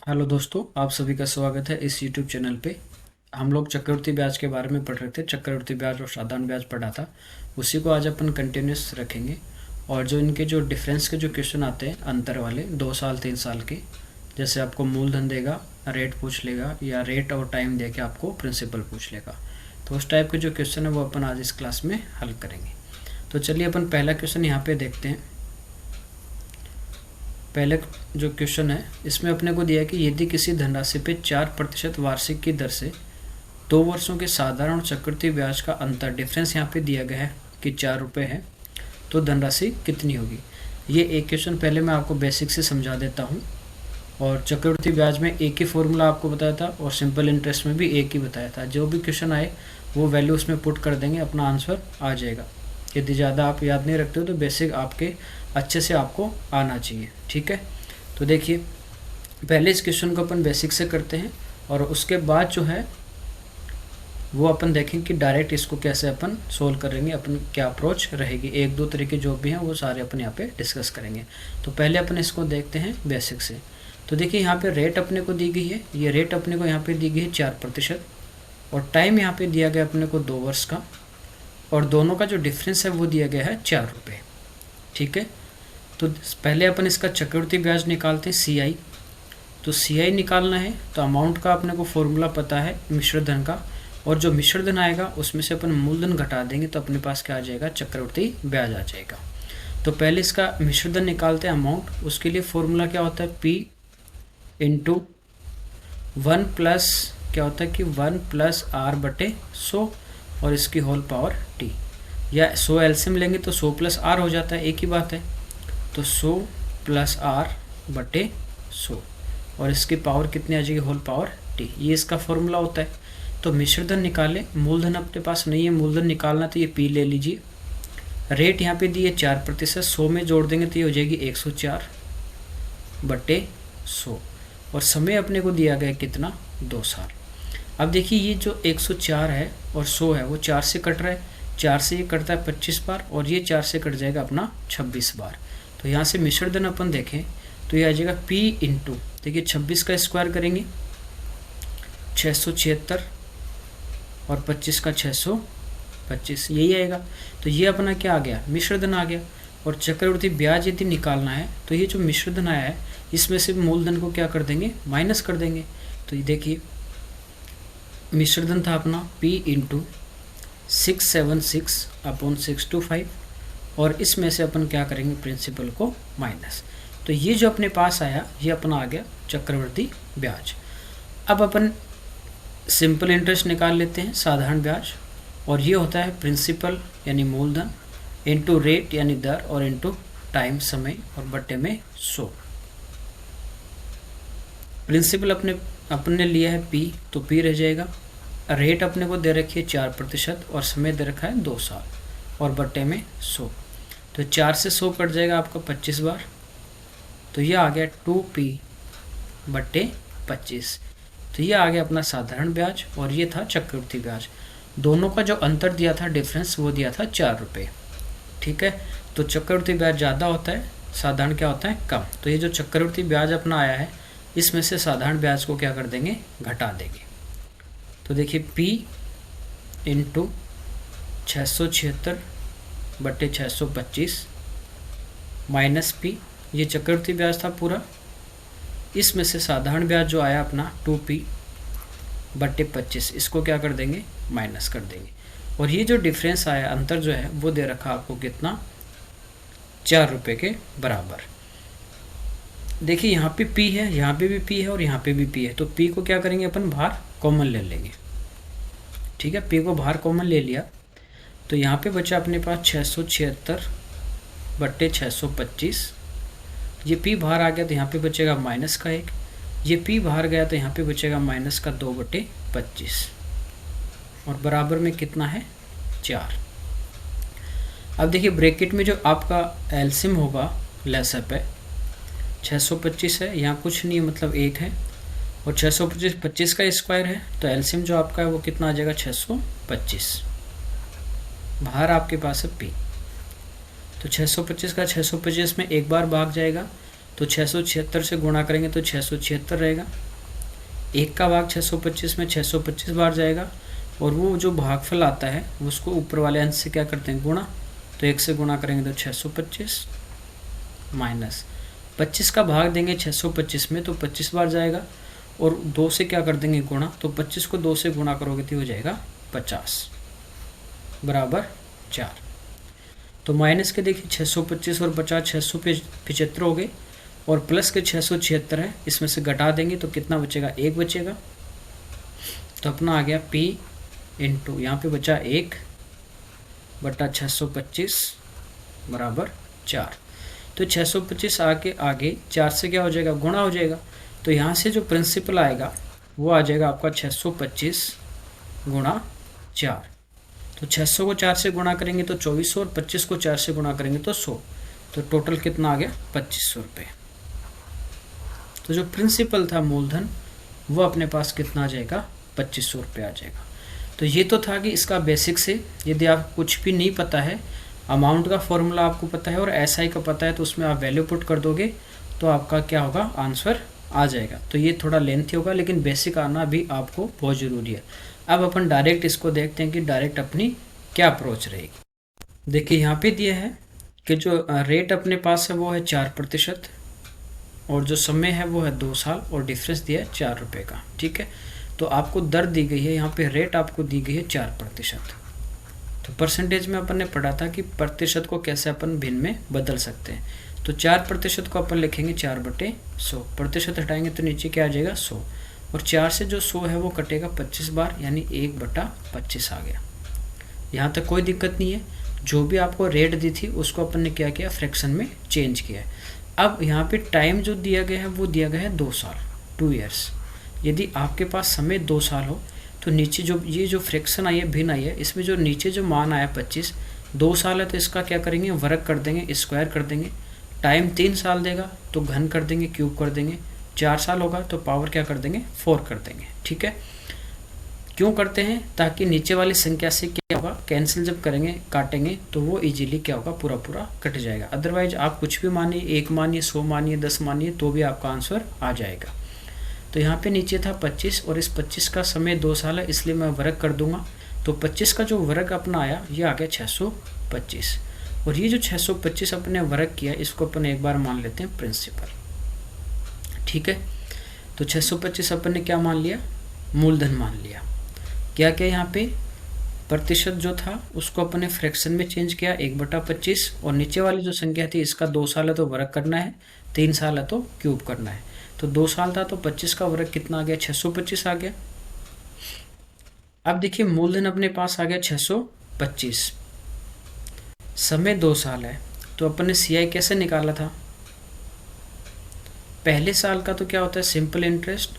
Hello दोस्तों, आप सभी का स्वागत है इस यूट्यूब चैनल पे। हम लोग चक्रवृद्धि ब्याज के बारे में पढ़ रहे थे। चक्रवृद्धि ब्याज और साधारण ब्याज पढ़ा था, उसी को आज अपन कंटिन्यूस रखेंगे। और जो इनके जो डिफरेंस के जो क्वेश्चन आते हैं अंतर वाले 2 साल 3 साल के, जैसे आपको मूलधन देगा, रेट पूछ लेगा, या रेट और टाइम दे के आपको प्रिंसिपल पूछ लेगा, तो उस टाइप के जो क्वेश्चन है वो अपन आज इस क्लास में हल करेंगे। तो चलिए अपन पहला क्वेश्चन यहाँ पे देखते हैं। पहले जो क्वेश्चन है इसमें अपने को दिया है कि यदि किसी धनराशि पे 4% वार्षिक की दर से 2 वर्षों के साधारण और चक्रवृद्धि ब्याज का अंतर डिफरेंस यहाँ पे दिया गया है कि 4 रुपये है, तो धनराशि कितनी होगी। ये एक क्वेश्चन पहले मैं आपको बेसिक से समझा देता हूँ। और चक्रवृद्धि ब्याज में एक ही फॉर्मूला आपको बताया था और सिंपल इंटरेस्ट में भी एक ही बताया था। जो भी क्वेश्चन आए वो वैल्यू उसमें पुट कर देंगे, अपना आंसर आ जाएगा। यदि ज़्यादा आप याद नहीं रखते हो तो बेसिक आपके अच्छे से आपको आना चाहिए, ठीक है। तो देखिए, पहले इस क्वेश्चन को अपन बेसिक से करते हैं और उसके बाद जो है वो अपन देखेंगे कि डायरेक्ट इसको कैसे अपन सोल्व करेंगे, अपन क्या अप्रोच रहेगी। एक दो तरीके जो भी हैं वो सारे अपन यहाँ पे डिस्कस करेंगे। तो पहले अपन इसको देखते हैं बेसिक से। तो देखिए, यहाँ पे रेट अपने को दी गई है, ये रेट अपने को यहाँ पे दी गई है 4%, और टाइम यहाँ पे दिया गया अपने को 2 वर्ष का, और दोनों का जो डिफरेंस है वो दिया गया है 4 रुपये, ठीक है। तो पहले अपन इसका चक्रवृद्धि ब्याज निकालते हैं, CI। तो CI निकालना है तो अमाउंट का अपने को फॉर्मूला पता है मिश्र धन का, और जो मिश्र धन आएगा उसमें से अपन मूलधन घटा देंगे तो अपने पास क्या आ जाएगा, चक्रवृद्धि ब्याज आ जाएगा। तो पहले इसका मिश्र धन निकालते हैं अमाउंट। उसके लिए फॉर्मूला क्या होता है, P इंटू 1 प्लस क्या होता है कि 1 प्लस R बटे 100 और इसकी होल पावर T, या 100 एलसीएम लेंगे तो 100 प्लस R हो जाता है, एक ही बात है। तो 100 प्लस R बटे 100 और इसकी पावर कितनी आ जाएगी, होल पावर T। ये इसका फॉर्मूला होता है। तो मिश्रधन निकाले, मूलधन अपने पास नहीं है, मूलधन निकालना तो ये P ले लीजिए। रेट यहाँ पे दी है 4%, 100 में जोड़ देंगे तो ये हो जाएगी 104 बटे 100, और समय अपने को दिया गया कितना, 2 साल। अब देखिए, ये जो 104 है और 100 है वो 4 से कट रहा है, 4 से ये कटता है 25 बार, और ये 4 से कट जाएगा अपना 26 बार। तो यहाँ से मिश्रधन अपन देखें तो ये आ जाएगा P इंटू, देखिए 26 का स्क्वायर करेंगे 676, और 25 का 625, यही आएगा। तो ये अपना क्या आ गया, मिश्रधन आ गया। और चक्रवृद्धि ब्याज यदि निकालना है तो ये जो मिश्रधन आया है इसमें से मूलधन को क्या कर देंगे, माइनस कर देंगे। तो ये देखिए, मिश्रधन था अपना P इंटू 676 अपॉन 625, और इसमें से अपन क्या करेंगे, प्रिंसिपल को माइनस। तो ये जो अपने पास आया ये अपना आ गया चक्रवृद्धि ब्याज। अब अपन सिंपल इंटरेस्ट निकाल लेते हैं, साधारण ब्याज, और ये होता है प्रिंसिपल यानी मूलधन इंटू रेट यानी दर, और इंटू टाइम समय, और बट्टे में 100। प्रिंसिपल अपने लिया है P, तो P रह जाएगा। रेट अपने को दे रखी है 4% और समय दे रखा है 2 साल, और बट्टे में 100। तो 4 से 100 कट जाएगा आपका 25 बार, तो ये आ गया 2P बट्टे 25। तो ये आ गया अपना साधारण ब्याज, और ये था चक्रवृद्धि ब्याज। दोनों का जो अंतर दिया था, डिफरेंस, वो दिया था 4 रुपये, ठीक है। तो चक्रवृद्धि ब्याज ज़्यादा होता है, साधारण क्या होता है, कम। तो ये जो चक्रवृद्धि ब्याज अपना आया है इसमें से साधारण ब्याज को क्या कर देंगे, घटा देंगे। तो देखिए, P इंटू 676 बटे 625 माइनस P, ये चक्रवृद्धि ब्याज था पूरा, इसमें से साधारण ब्याज जो आया अपना 2P बटे 25, इसको क्या कर देंगे, माइनस कर देंगे। और ये जो डिफरेंस आया, अंतर जो है वो दे रखा आपको कितना, 4 रुपये के बराबर। देखिए, यहाँ पे P है, यहाँ पे भी P है, और यहाँ पे भी P है। तो P को क्या करेंगे, अपन बाहर कॉमन ले लेंगे, ठीक है। P को बाहर कॉमन ले लिया तो यहाँ पे बचा अपने पास 676 बट्टे 625। ये P बाहर आ गया तो यहाँ पे बचेगा माइनस का 1, ये P बाहर गया तो यहाँ पे बचेगा माइनस का 2 बटे 25, और बराबर में कितना है, 4। अब देखिए, ब्रैकेट में जो आपका एलसीएम होगा, लैसअप है, 625 है, यहाँ कुछ नहीं है, मतलब 1 है, और 625 25 का स्क्वायर है, तो एलसीएम जो आपका है वो कितना आ जाएगा, 625। बाहर आपके पास है P, तो 625 का 625 में एक बार भाग जाएगा, तो तो 676 से गुणा करेंगे तो 676 रहेगा। 1 का भाग 625 में 625 बार जाएगा, और वो जो भागफल आता है उसको ऊपर वाले अंश से क्या करते हैं, गुणा। तो 1 से गुणा करेंगे तो 625 माइनस 25 का भाग देंगे 625 में तो 25 बार जाएगा, और 2 से क्या कर देंगे, गुणा। तो 25 को 2 से गुणा करोगे तो हो जाएगा 50 बराबर 4। तो माइनस के देखिए 625 और 50 675 हो गए, और प्लस के 676 है, इसमें से घटा देंगे तो कितना बचेगा, 1 बचेगा। तो अपना आ गया P इंटू यहाँ पे बचा 1 बटा 625 बराबर 4। तो 625 आगे 4 से क्या हो जाएगा, गुणा हो जाएगा। तो यहाँ से जो प्रिंसिपल आएगा वो आ जाएगा आपका 625 गुणा 4। तो 600 को 4 से गुणा करेंगे तो 2400, और 25 को 4 से गुणा करेंगे तो 100। तो टोटल कितना आ गया, 2500 रुपये। तो जो प्रिंसिपल था मूलधन वो अपने पास कितना आ जाएगा, 2500 रुपये आ जाएगा। तो ये तो था कि इसका बेसिक से, यदि आप कुछ भी नहीं पता है, अमाउंट का फॉर्मूला आपको पता है और एसआई का पता है, तो उसमें आप वैल्यू पुट कर दोगे तो आपका क्या होगा, आंसर आ जाएगा। तो ये थोड़ा लेंथी होगा, लेकिन बेसिक आना भी आपको बहुत ज़रूरी है। अब अपन डायरेक्ट इसको देखते हैं कि डायरेक्ट अपनी क्या अप्रोच रहेगी। देखिए यहाँ पे दिया है कि जो रेट अपने पास है वो है 4%, और जो समय है वो है 2 साल, और डिफरेंस दिया है 4 रुपये का। ठीक है, तो आपको दर दी गई है, यहाँ पे रेट आपको दी गई है 4%। तो परसेंटेज में अपन ने पढ़ा था कि प्रतिशत को कैसे अपन भिन्न में बदल सकते हैं। तो 4% को अपन लिखेंगे 4/100, प्रतिशत हटाएंगे तो नीचे क्या आ जाएगा, 100, और 4 से जो 100 है वो कटेगा 25 बार, यानी 1/25 आ गया। यहाँ तक कोई दिक्कत नहीं है। जो भी आपको रेट दी थी उसको अपन ने क्या किया, फ्रैक्शन में चेंज किया। अब यहाँ पे टाइम जो दिया गया है वो दिया गया है 2 साल, 2 ईयर्स। यदि आपके पास समय 2 साल हो तो नीचे जो ये जो फ्रैक्शन आई है, भिन्न आई है, इसमें जो नीचे जो मान आया 25, 2 साल है तो इसका क्या करेंगे, वर्ग कर देंगे, स्क्वायर कर देंगे। टाइम 3 साल देगा तो घन कर देंगे, क्यूब कर देंगे। 4 साल होगा तो पावर क्या कर देंगे, 4 कर देंगे। ठीक है, क्यों करते हैं, ताकि नीचे वाली संख्या से क्या होगा, कैंसिल जब करेंगे, काटेंगे तो वो इजीली क्या होगा, पूरा पूरा कट जाएगा। अदरवाइज आप कुछ भी मानिए, 1 मानिए, 100 मानिए, 10 मानिए, तो भी आपका आंसर आ जाएगा। तो यहाँ पे नीचे था 25, और इस 25 का समय 2 साल है, इसलिए मैं वर्ग कर दूंगा। तो 25 का जो वर्ग अपना आया ये आ गया 625, और ये जो 625 अपने वर्ग किया इसको अपन एक बार मान लेते हैं प्रिंसिपल। ठीक है, तो 625 अपन ने क्या मान लिया, मूलधन मान लिया। क्या क्या यहाँ पे प्रतिशत जो था उसको अपने फ्रैक्शन में चेंज किया, 1/25, और नीचे वाली जो संख्या थी इसका 2 साल है तो वर्ग करना है, 3 साल है तो क्यूब करना है। तो 2 साल था तो 25 का वर्ग कितना आ गया, 625 आ गया। अब देखिए मूलधन अपने पास आ गया 625, समय 2 साल है, तो अपन ने सीआई कैसे निकाला था, पहले साल का तो क्या होता है, सिंपल इंटरेस्ट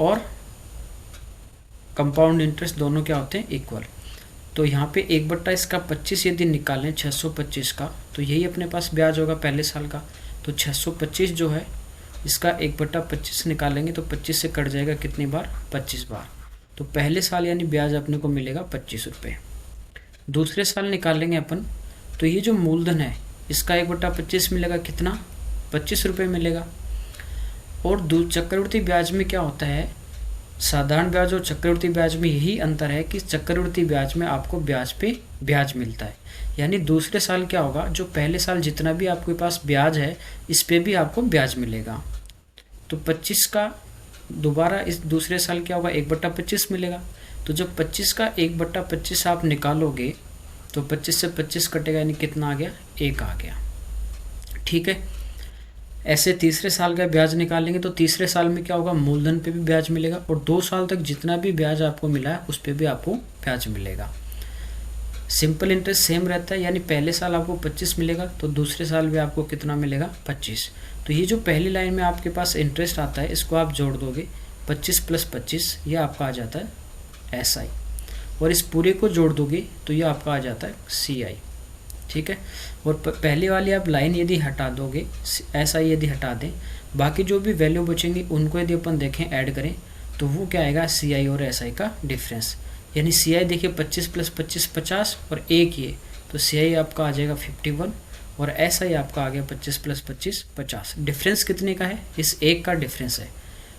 और कंपाउंड इंटरेस्ट दोनों क्या होते हैं, इक्वल। तो यहाँ पे 1/25 यदि निकालें 625 का, तो यही अपने पास ब्याज होगा पहले साल का। तो 625 जो है इसका 1/25 निकालेंगे तो 25 से कट जाएगा कितनी बार, 25 बार। तो पहले साल यानी ब्याज अपने को मिलेगा 25 रुपये। दूसरे साल निकालेंगे अपन, तो ये जो मूलधन है इसका 1/25 मिलेगा कितना, 25 रुपये मिलेगा। और चक्रवृद्धि ब्याज में क्या होता है, साधारण ब्याज और चक्रवृद्धि ब्याज में यही अंतर है कि चक्रवृद्धि ब्याज में आपको ब्याज पे ब्याज मिलता है। यानी दूसरे साल क्या होगा, जो पहले साल जितना भी आपके पास ब्याज है इस पे भी आपको ब्याज मिलेगा। तो 25 का दोबारा इस दूसरे साल क्या होगा, 1/25 मिलेगा। तो जब 25 का 1/25 आप निकालोगे तो 25 से 25 कटेगा, यानी कितना आ गया, 1 आ गया। ठीक है, ऐसे तीसरे साल का ब्याज निकालेंगे तो तीसरे साल में क्या होगा, मूलधन पे भी ब्याज मिलेगा, और 2 साल तक जितना भी ब्याज आपको मिला है उस पे भी आपको ब्याज मिलेगा। सिंपल इंटरेस्ट सेम रहता है, यानी पहले साल आपको 25 मिलेगा तो दूसरे साल भी आपको कितना मिलेगा, 25। तो ये जो पहली लाइन में आपके पास इंटरेस्ट आता है इसको आप जोड़ दोगे, 25 + 25 ये आपका आ जाता है SI, और इस पूरे को जोड़ दोगे तो ये आपका आ जाता है CI। ठीक है, और पहले वाली आप लाइन यदि हटा दोगे, SI यदि हटा दें, बाकी जो भी वैल्यू बचेंगी उनको यदि अपन देखें ऐड करें तो वो क्या आएगा, CI और SI का डिफरेंस। यानी CI देखिए 25 + 25 50, और 1 ये, तो CI आपका आ जाएगा 51, और ऐसा ही आपका आ गया 25 + 25 50। डिफरेंस कितने का है? इस एक का डिफरेंस है।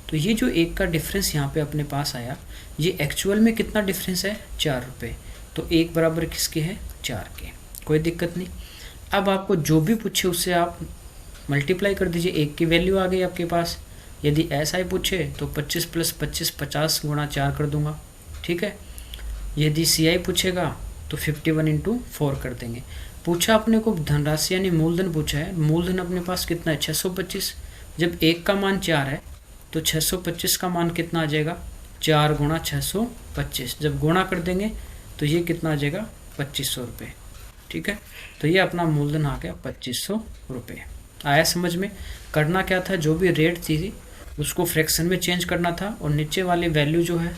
तो ये जो एक का डिफरेंस यहाँ पे अपने पास आया, ये एक्चुअल में कितना डिफरेंस है? 4 रुपये। तो एक बराबर किसके है? 4 के। कोई दिक्कत नहीं। अब आपको जो भी पूछे उससे आप मल्टीप्लाई कर दीजिए, एक की वैल्यू आ गई आपके पास। यदि ऐसा ही पूछे तो 25 + 25 50 × 4 कर दूंगा, ठीक है। यदि CI पूछेगा तो 51 × 4 कर देंगे। पूछा अपने को धनराशि यानी मूलधन पूछा है, मूलधन अपने पास कितना है? 625। जब एक का मान 4 है तो 625 का मान कितना आ जाएगा? 4 × 625। जब गुणा कर देंगे तो ये कितना आ जाएगा? 2500 रुपये, ठीक है। तो ये अपना मूलधन आ गया 2500 रुपये। आया समझ में? करना क्या था, जो भी रेट थी उसको फ्रैक्शन में चेंज करना था, और नीचे वाली वैल्यू जो है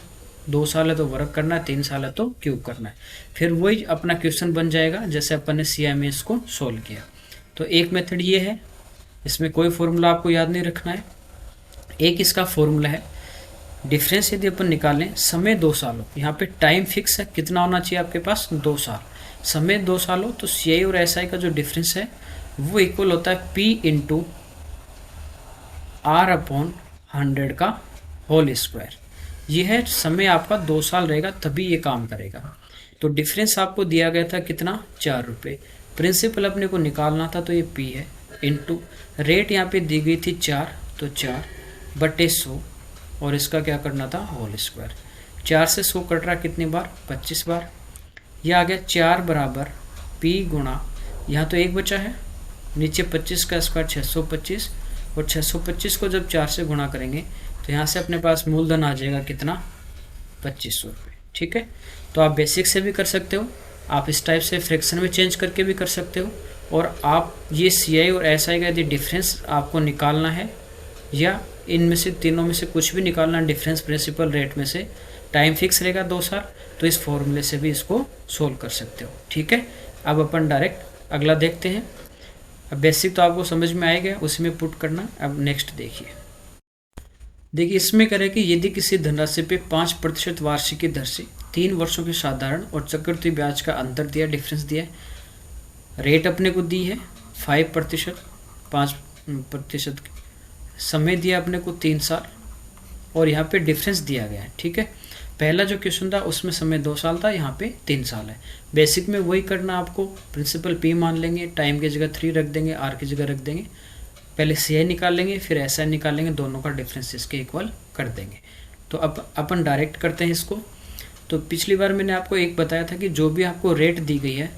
2 साल है तो वर्ग करना है, 3 साल है तो क्यूब करना है। फिर वही अपना क्वेश्चन बन जाएगा जैसे अपन ने CI में इसको सोल्व किया। तो एक मेथड ये है, इसमें कोई फॉर्मूला आपको याद नहीं रखना है। एक इसका फॉर्मूला है, डिफरेंस यदि अपन निकालें, समय 2 साल हो, यहाँ पे टाइम फिक्स है, कितना होना चाहिए आपके पास? 2 साल। समय 2 साल हो तो CI और SI का जो डिफरेंस है वो इक्वल होता है P × R/100 का होल स्क्वायर। ये है समय आपका 2 साल रहेगा तभी ये काम करेगा। तो डिफरेंस आपको दिया गया था कितना? 4 रुपये। प्रिंसिपल अपने को निकालना था तो ये P है, इंटू रेट यहाँ पे दी गई थी 4, तो 4/100, और इसका क्या करना था? Whole square. 4 से 100 कट रहा कितनी बार? 25 बार। यह आ गया 4 बराबर P × यहाँ तो 1 बचा है, नीचे 25 का स्क्वायर 625, और 625 को जब 4 से गुणा करेंगे तो यहाँ से अपने पास मूलधन आ जाएगा कितना? 2500 रुपये, ठीक है। तो आप बेसिक से भी कर सकते हो, आप इस टाइप से फ्रैक्शन में चेंज करके भी कर सकते हो, और आप ये CI और SI का यदि डिफरेंस आपको निकालना है, या इनमें से तीनों में से कुछ भी निकालना है, डिफरेंस प्रिंसिपल रेट में से, टाइम फिक्स रहेगा 2 साल, तो इस फॉर्मूले से भी इसको सोल्व कर सकते हो, ठीक है। अब अपन डायरेक्ट अगला देखते हैं। अब बेसिक तो आपको समझ में आएगा, उसी में पुट करना। अब नेक्स्ट देखिए इसमें करें कि यदि किसी धनराशि पे 5% वार्षिक की दर से 3 वर्षों के साधारण और चक्रवृद्धि ब्याज का अंतर दिया, डिफरेंस दिया है। रेट अपने को दी है 5%, 5%, समय दिया अपने को 3 साल, और यहाँ पे डिफरेंस दिया गया है, ठीक है। पहला जो क्वेश्चन था उसमें समय 2 साल था, यहाँ पे 3 साल है। बेसिक में वही करना आपको, प्रिंसिपल P मान लेंगे, टाइम की जगह 3 रख देंगे, R की जगह रख देंगे, पहले CI निकाल लेंगे, फिर SI निकाल लेंगे, दोनों का डिफरेंस इसके इक्वल कर देंगे। तो अब अपन डायरेक्ट करते हैं इसको। तो पिछली बार मैंने आपको एक बताया था कि जो भी आपको रेट दी गई है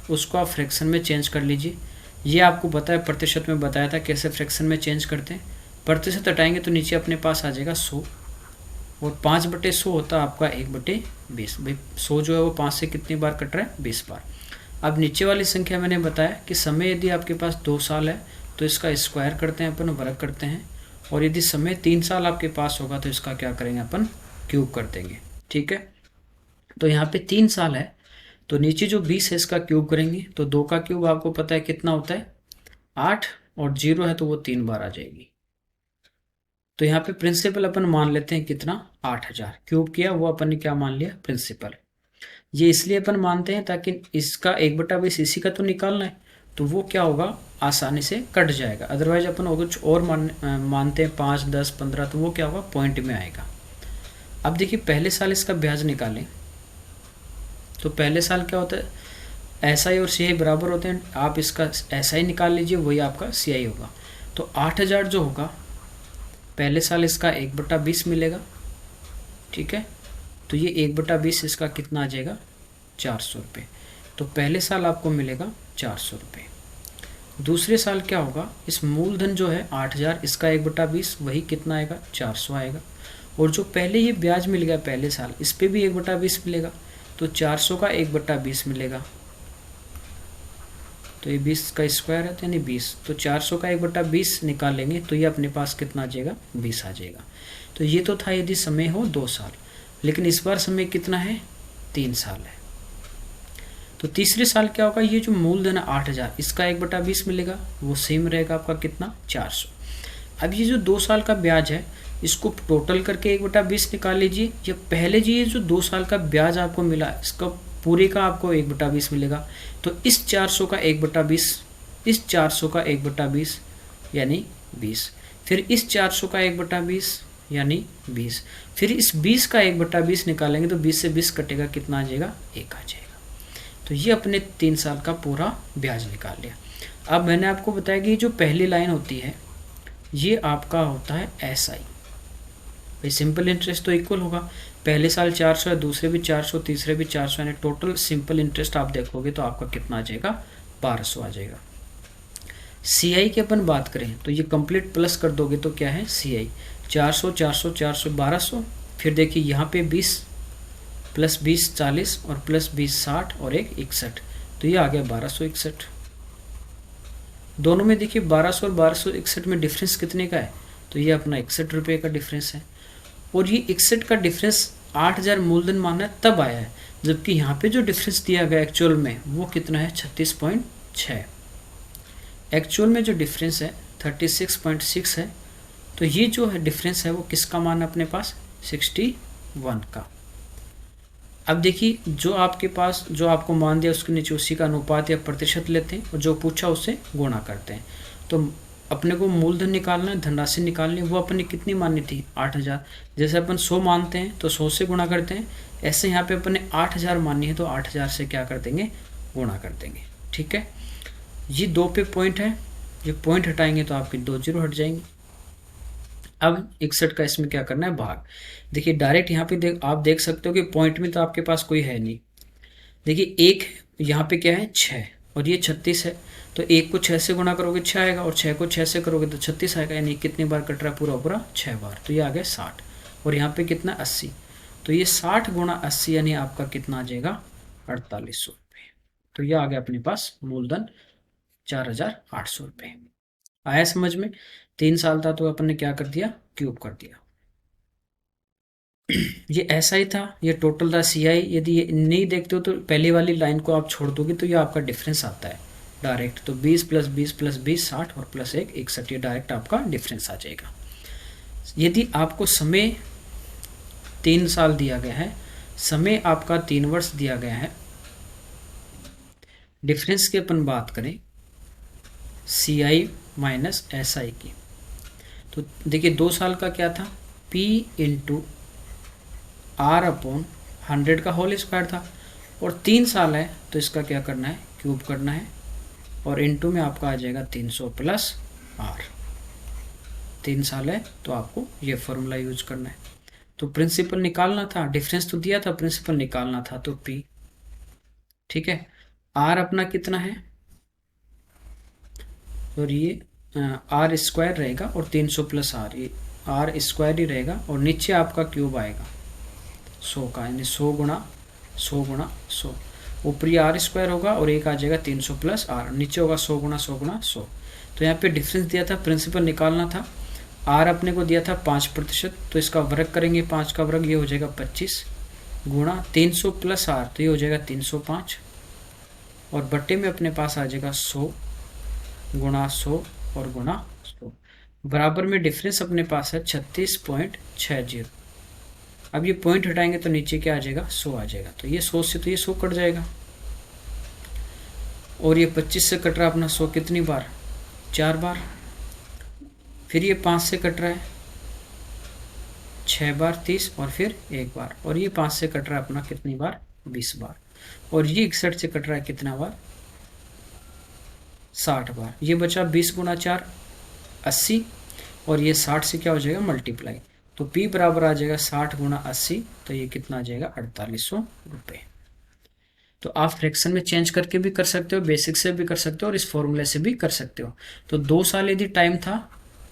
उसको आप फ्रैक्शन में चेंज कर लीजिए। ये आपको बताया, प्रतिशत में बताया था कैसे फ्रैक्शन में चेंज करते हैं। प्रतिशत हटाएंगे तो नीचे अपने पास आ जाएगा 100, और 5/100 होता है आपका 1/20। भाई 100 जो है वो 5 से कितनी बार कट रहा है? 20 बार। अब नीचे वाली संख्या मैंने बताया कि समय यदि आपके पास 2 साल है तो इसका स्क्वायर करते हैं अपन, वर्ग करते हैं, और यदि समय 3 साल आपके पास होगा तो इसका क्या करेंगे अपन? क्यूब कर देंगे, ठीक है। तो यहाँ पे 3 साल है तो नीचे जो 20 है इसका क्यूब करेंगे, तो 2 का क्यूब आपको पता है कितना होता है? 8, और 0 है तो वो 3 बार आ जाएगी। तो यहाँ पे प्रिंसिपल अपन मान लेते हैं कितना? 8000। क्यूब किया वो अपन ने क्या मान लिया? प्रिंसिपल। ये इसलिए अपन मानते हैं ताकि इसका 1/20 इसी का तो निकालना है, तो वो क्या होगा? आसानी से कट जाएगा। अदरवाइज अपन कुछ और मानते हैं 5, 10, 15, तो वो क्या होगा? पॉइंट में आएगा। अब देखिए पहले साल इसका ब्याज निकालें तो पहले साल क्या होता है? SI और CI बराबर होते हैं, आप इसका SI निकाल लीजिए, वही आपका CI होगा। तो 8000 जो होगा पहले साल इसका 1/20 मिलेगा, ठीक है। तो ये 1/20 इसका कितना आ जाएगा? 400 रुपये। तो पहले साल आपको मिलेगा 400 रुपये। दूसरे साल क्या होगा? इस मूलधन जो है 8000, इसका 1/20 वही कितना आएगा? 400 आएगा। और जो पहले ये ब्याज मिल गया पहले साल, इस पर भी 1/20 मिलेगा, तो 400 का 1/20 मिलेगा। तो ये 20 का स्क्वायर है तो यानी 20, तो 400 का 1/20 निकालेंगे तो ये अपने पास कितना आ जाएगा? 20 आ जाएगा। तो ये तो था यदि समय हो 2 साल, लेकिन इस बार समय कितना है? 3 साल है। तो तीसरे साल क्या होगा? ये जो मूलधन है 8000, इसका 1/20 मिलेगा, वो सेम रहेगा आपका कितना? 400। अब ये जो 2 साल का ब्याज है इसको टोटल करके 1/20 निकाल लीजिए, या पहले जी ये जो 2 साल का ब्याज आपको मिला इसका पूरे का आपको 1/20 मिलेगा। तो इस 400 का 1/20 इस 400 का 1/20 यानी 20, फिर इस 400 का 1/20 यानी 20, फिर इस 20 का 1/20 निकालेंगे तो 20 से 20 कटेगा, कितना आ जाएगा, 1 आ जाएगा। तो ये अपने 3 साल का पूरा ब्याज निकाल लिया। अब मैंने आपको बताया कि जो पहली लाइन होती है ये आपका होता है SI। भाई सिंपल इंटरेस्ट तो इक्वल होगा, पहले साल 400 है, दूसरे भी 400, तीसरे भी 400, यानी टोटल सिंपल इंटरेस्ट आप देखोगे तो आपका कितना आ जाएगा, 1200 आ जाएगा। CI की अपन बात करें तो ये कंप्लीट प्लस कर दोगे तो क्या है CI 400 400 400 1200, फिर देखिए यहाँ पे 20 प्लस 20 40 और प्लस 20 60 और एक 61, तो ये आ गया 1261। दोनों में देखिए 1200 और 1261 में डिफरेंस कितने का है, तो ये अपना 61 रुपये का डिफरेंस है। और ये 61 का डिफरेंस 8000 मूलधन माना तब आया है, जबकि यहाँ पे जो डिफरेंस दिया गया एक्चुअल में वो कितना है 36.6। एक्चुअल में जो डिफरेंस है 36.6 है, तो ये जो है डिफरेंस है वो किसका मान है अपने पास, 61 का। अब देखिए जो आपके पास जो आपको मान दिया उसके नीचे उसी का अनुपात या प्रतिशत लेते हैं और जो पूछा उससे गुणा करते हैं। तो अपने को मूलधन निकालना है, धनराशि निकालनी है, वो अपनी कितनी माननी थी 8000। जैसे अपन 100 मानते हैं तो 100 से गुणा करते हैं, ऐसे यहाँ पे अपने 8000 माननी है तो 8000 से क्या कर देंगे, गुणा कर देंगे। ठीक है, ये 2 पे पॉइंट है, ये पॉइंट हटाएंगे तो आपकी 2 जीरो हट जाएंगे। अब 61 का इसमें क्या करना है, भाग। देखिए डायरेक्ट यहाँ पे आप देख सकते हो कि पॉइंट में तो आपके पास कोई है नहीं। देखिए एक यहाँ पे क्या है 6 और ये 36 है, तो 1 को 6 से गुणा करोगे 6 आएगा और 6 को 6 से करोगे तो 36 आएगा, यानी कितनी बार कट रहा है, पूरा पूरा 6 बार, तो ये आ गया 60। और यहाँ पे कितना 80, तो ये 60 गुणा 80 यानी आपका कितना आ जाएगा 4800 रुपये। तो ये आ गया अपने पास मूलधन 4800 रुपये। आया समझ में। 3 साल था तो अपन ने क्या कर दिया, क्यूब कर दिया। ये SI था, ये टोटल था CI। यदि ये नहीं देखते हो तो पहली वाली लाइन को आप छोड़ दोगे तो ये आपका डिफरेंस आता है डायरेक्ट, तो 20 प्लस 20 प्लस 20 60 और प्लस 1 61, ये डायरेक्ट आपका डिफरेंस आ जाएगा। यदि आपको समय 3 साल दिया गया है, समय आपका 3 वर्ष दिया गया है, डिफरेंस की अपन बात करें CI माइनस SI की, तो देखिए 2 साल का क्या था, P इंटू R अपॉन 100 का होल स्क्वायर था, और 3 साल है तो इसका क्या करना है, क्यूब करना है, और इनटू में आपका आ जाएगा 300 प्लस R। 3 साल है तो आपको ये फॉर्मूला यूज करना है। तो प्रिंसिपल निकालना था, डिफरेंस तो दिया था, प्रिंसिपल निकालना था, तो P। ठीक है, R अपना कितना है, और ये R स्क्वायर रहेगा और 300 प्लस R, ये R स्क्वायर ही रहेगा, और नीचे आपका क्यूब आएगा 100 का, यानी 100 गुणा 100 गुणा 100, ऊपरी R स्क्वायर होगा और एक आ जाएगा 300 प्लस R, नीचे होगा 100 गुणा 100 गुणा 100। तो यहाँ पे डिफरेंस दिया था, प्रिंसिपल निकालना था, R अपने को दिया था 5%, तो इसका वर्ग करेंगे, 5 का वर्ग ये हो जाएगा 25 गुणा 300 प्लस R, तो ये हो जाएगा 305, और बट्टे में अपने पास आ जाएगा 100 गुणा 100 और गुणा 100, बराबर में डिफरेंस अपने पास है 36.60। अब ये पॉइंट हटाएंगे तो नीचे क्या आ जाएगा, 100 आ जाएगा, तो ये 100 से तो ये 100 कट जाएगा, और ये 25 से कट रहा है अपना 100 कितनी बार, 4 बार, फिर ये 5 से कट रहा है 6 बार 30, और फिर 1 बार, और ये 5 से कट रहा है अपना कितनी बार, 20 बार, और ये 61 से कट रहा है कितना बार, 60 बार। ये बचा 20 गुणा 4 80, और ये 60 से क्या हो जाएगा मल्टीप्लाई, तो P बराबर आ जाएगा 60 गुणा 80, तो ये कितना आ जाएगा 4800 रुपये। तो आप फ्रैक्शन में चेंज करके भी कर सकते हो, बेसिक से भी कर सकते हो, और इस फॉर्मूले से भी कर सकते हो। तो 2 साल यदि टाइम था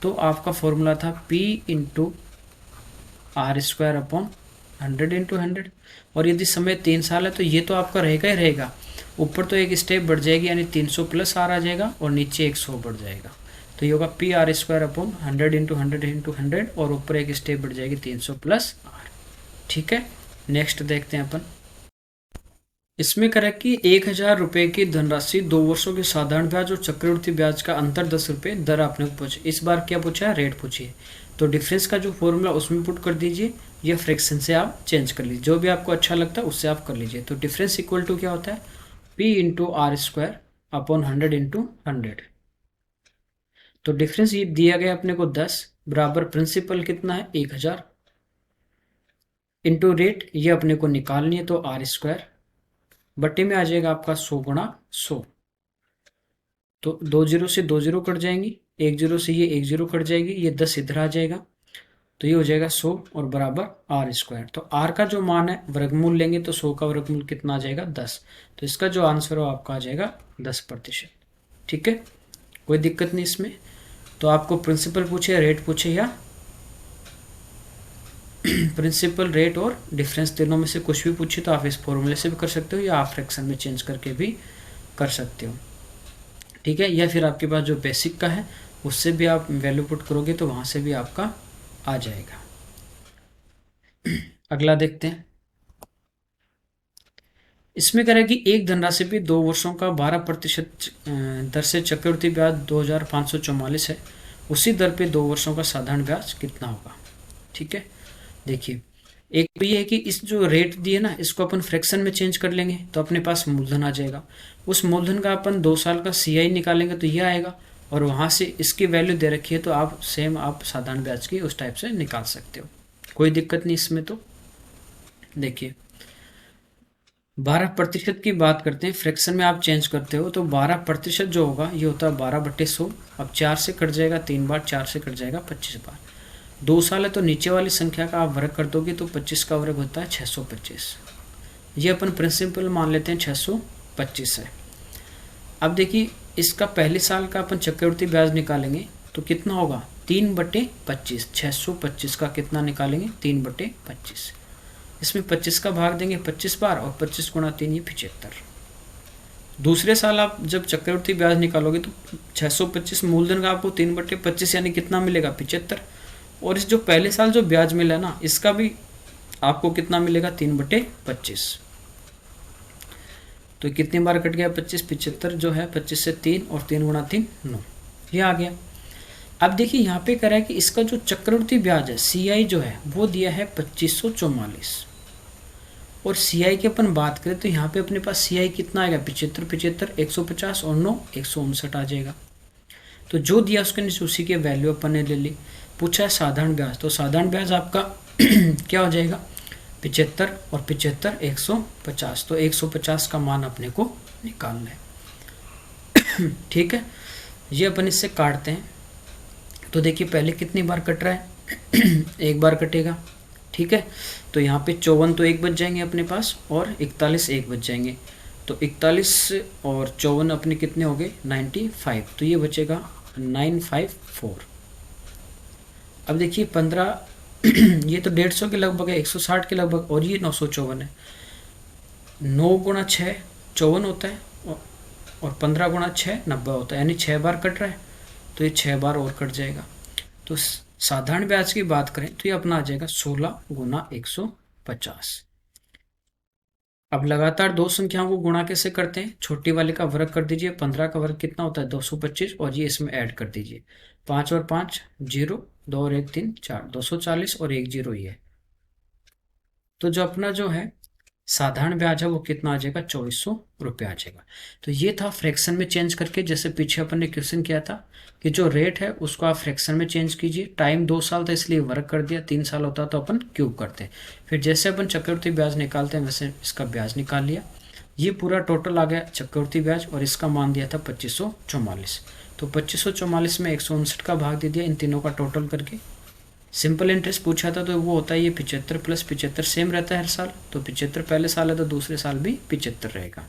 तो आपका फॉर्मूला था P into R square upon 100 into 100, और यदि समय 3 साल है तो ये तो आपका रहेगा ही रहेगा, ऊपर तो एक स्टेप बढ़ जाएगी, यानी 300 प्लस R आ जाएगा, और नीचे 100 बढ़ जाएगा, तो ये होगा P R square upon 100 into 100 into 100, और ऊपर एक स्टेप बढ़ जाएगी 300 प्लस R। ठीक है, नेक्स्ट देखते हैं अपन। इसमें करें कि 1000 रुपये की धनराशि 2 वर्षों के साधारण ब्याज और चक्रवृद्धि ब्याज का अंतर 10 रुपये दर आपने पूछा। इस बार क्या पूछा है, रेट पूछिए, तो डिफरेंस का जो फॉर्मूला उसमें पुट कर दीजिए, या फ्रैक्शन से आप चेंज कर लीजिए, जो भी आपको अच्छा लगता है उससे आप कर लीजिए। तो डिफरेंस इक्वल टू क्या होता है, P into R square upon 100 into 100। तो डिफरेंस ये दिया गया अपने को 10 बराबर प्रिंसिपल कितना है 1000 इंटू रेट ये अपने को निकालनी है, तो आर स्क्वायर बट्टे में आ जाएगा आपका 100 गुणा 100। तो 2 जीरो से 2 जीरो कट जाएंगी, 1 जीरो से ये 1 जीरो कट जाएगी, ये 10 इधर आ जाएगा, तो ये हो जाएगा 100 और बराबर आर स्क्वायर। तो आर का जो मान है वर्गमूल लेंगे तो 100 का वर्गमूल कितना आ जाएगा 10। तो इसका जो आंसर हो आपका आ जाएगा 10%। ठीक है, कोई दिक्कत नहीं इसमें। तो आपको प्रिंसिपल पूछे, रेट पूछे, या प्रिंसिपल, रेट और डिफरेंस तीनों में से कुछ भी पूछे तो आप इस फॉर्मूले से भी कर सकते हो या आप फ्रैक्शन में चेंज करके भी कर सकते हो। ठीक है, या फिर आपके पास जो बेसिक का है उससे भी आप वैल्यू पुट करोगे तो वहाँ से भी आपका आ जाएगा। अगला देखते हैं। इसमें कह रहा है कि एक धनराशि पे 2 वर्षों का 12% दर से चक्रवृद्धि ब्याज 2544 है, उसी दर पे 2 वर्षों का साधारण ब्याज कितना होगा। ठीक है, देखिए एक तो ये है कि इस जो रेट दिए ना इसको अपन फ्रैक्शन में चेंज कर लेंगे तो अपने पास मूलधन आ जाएगा। उस मूलधन का अपन 2 साल का सीआई निकालेंगे तो ये आएगा, और वहाँ से इसकी वैल्यू दे रखी है तो आप सेम आप साधारण ब्याज की उस टाइप से निकाल सकते हो, कोई दिक्कत नहीं इसमें। तो देखिए 12% की बात करते हैं, फ्रैक्शन में आप चेंज करते हो तो 12% जो होगा ये होता है 12/100। अब 4 से कट जाएगा 3 बार, 4 से कट जाएगा 25 बार। 2 साल है तो नीचे वाली संख्या का आप वर्ग कर दोगे तो 25 का वर्ग होता है 625। ये अपन प्रिंसिपल मान लेते हैं 625 है। अब देखिए इसका पहले साल का अपन चक्रवृद्धि ब्याज निकालेंगे तो कितना होगा 3/25। 625 का कितना निकालेंगे 3/25। इसमें 25 का भाग देंगे 25 बार और 25 गुणा 3 ये 75। दूसरे साल आप जब चक्रवृद्धि ब्याज निकालोगे तो 625 मूलधन का आपको 3/25 यानी कितना मिलेगा 75। और इस जो पहले साल जो ब्याज मिला ना इसका भी आपको कितना मिलेगा 3/25। तो कितनी बार कट गया 25, 75 जो है 25 से 3 और 3 गुणा 3 9, ये आ गया। अब देखिए यहाँ पे कह रहा है कि इसका जो चक्रवृद्धि ब्याज है सीआई जो है वो दिया है 2544, और सीआई की अपन बात करें तो यहाँ पे अपने पास सीआई कितना आएगा 75, 75 150 और 9 159 आ जाएगा। तो जो दिया उसके नीचे उसी के वैल्यू अपन ने ले ली। पूछा है साधारण ब्याज, तो साधारण ब्याज आपका क्या हो जाएगा 75 और 75 150, तो 150 का मान अपने को निकालना है। ठीक है, ये अपन इससे काटते हैं। तो देखिए पहले कितनी बार कट रहा है एक बार कटेगा। ठीक है, तो यहाँ पे 54 तो 1 बच जाएंगे अपने पास और 41 1 बच जाएंगे, तो 41 और 54 अपने कितने हो गए 95, तो ये बचेगा 954। अब देखिए 15 ये तो 150 के लगभग है, 160 के लगभग, और ये 954 है। 9 गुणा 6 54 होता है और 15 गुणा 6 90 होता है, यानी 6 बार कट रहा है तो ये 6 बार और कट जाएगा। तो साधारण ब्याज की बात करें तो ये अपना आ जाएगा 16 गुना 150। अब लगातार 2 संख्याओं को गुणा कैसे करते हैं, छोटी वाले का वर्ग कर दीजिए, 15 का वर्ग कितना होता है 225, और ये इसमें ऐड कर दीजिए 5 और 5 0, 2 और 1 3 4, 240 और 1 0 ही है। तो जो अपना जो है साधारण ब्याज है वो कितना आ जाएगा 2400 रुपये आ जाएगा। तो ये था फ्रैक्शन में चेंज करके, जैसे पीछे अपन ने क्वेश्चन किया था कि जो रेट है उसको आप फ्रैक्शन में चेंज कीजिए। टाइम 2 साल था इसलिए वर्ग कर दिया, 3 साल होता तो अपन क्यूब करते हैं। फिर जैसे अपन चक्रवृद्धि ब्याज निकालते हैं वैसे इसका ब्याज निकाल लिया। ये पूरा टोटल आ गया चक्रवृद्धि ब्याज, और इसका मान दिया था 2544। तो 2544 में 159 का भाग दे दिया इन तीनों का टोटल करके। सिंपल इंटरेस्ट पूछा था तो वो होता है ये 75 प्लस 75 सेम रहता है हर साल, तो 75 पहले साल है तो दूसरे साल भी 75 रहेगा।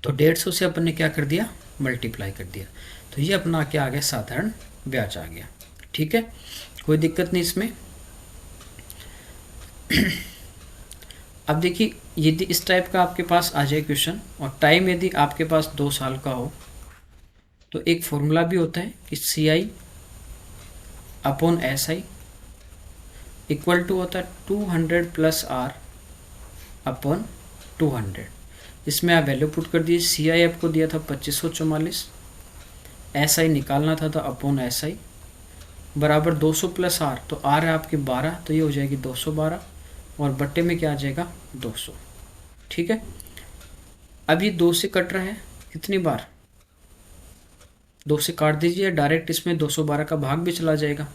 तो 150 से अपन ने क्या कर दिया मल्टीप्लाई कर दिया, तो ये अपना क्या आ गया साधारण ब्याज आ गया। ठीक है, कोई दिक्कत नहीं इसमें। अब देखिए यदि इस टाइप का आपके पास आ जाए क्वेश्चन और टाइम यदि आपके पास 2 साल का हो तो एक फॉर्मूला भी होता है कि CI upon SI equal to होता है 200 प्लस R अपॉन 200। इसमें आप वैल्यू पुट कर दीजिए। CI आपको दिया था 2544, SI निकालना था तो अपॉन SI बराबर 200 प्लस R, तो R है आपकी 12, तो ये हो जाएगी 212 और बट्टे में क्या आ जाएगा 200। ठीक है, अब ये 2 से कट रहा है कितनी बार, 2 से काट दीजिए, डायरेक्ट इसमें 212 का भाग भी चला जाएगा।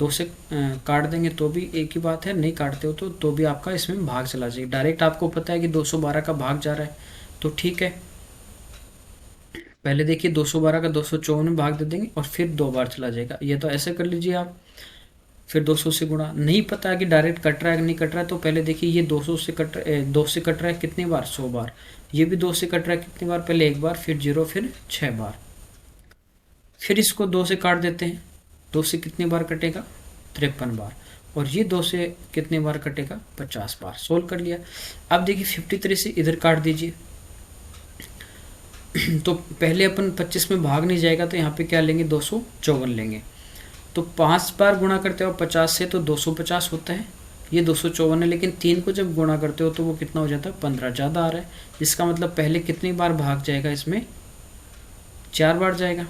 2 से काट देंगे तो भी एक ही बात है, नहीं काटते हो तो भी आपका इसमें भाग चला जाएगा। डायरेक्ट आपको पता है कि 212 का भाग जा रहा है तो ठीक है, पहले देखिए 212 का 254 में भाग दे देंगे और फिर 2 बार चला जाएगा। ये तो ऐसे कर लीजिए आप। फिर 200 से गुणा, नहीं पता है कि डायरेक्ट कट रहा है कि नहीं कट रहा है, तो पहले देखिए ये 200 से 2 से कट रहा है कितनी बार, 100 बार। ये भी 2 से कट रहा है कितनी बार, पहले 1 बार, फिर 0, फिर 6 बार। फिर इसको 2 से काट देते हैं, 2 से कितनी बार कटेगा, 53 बार। और ये 2 से कितनी बार कटेगा, 50 बार। सोल्व कर लिया। अब देखिए 53 से इधर काट दीजिए तो पहले अपन 25 में भाग नहीं जाएगा तो यहाँ पे क्या लेंगे, 254 लेंगे। तो 5 बार गुणा करते हो 50 से तो 250 होता है, ये 254 है। लेकिन 3 को जब गुणा करते हो तो वो कितना हो जाता है, 15 ज़्यादा आ रहा है। इसका मतलब पहले कितनी बार भाग जाएगा, इसमें 4 बार जाएगा।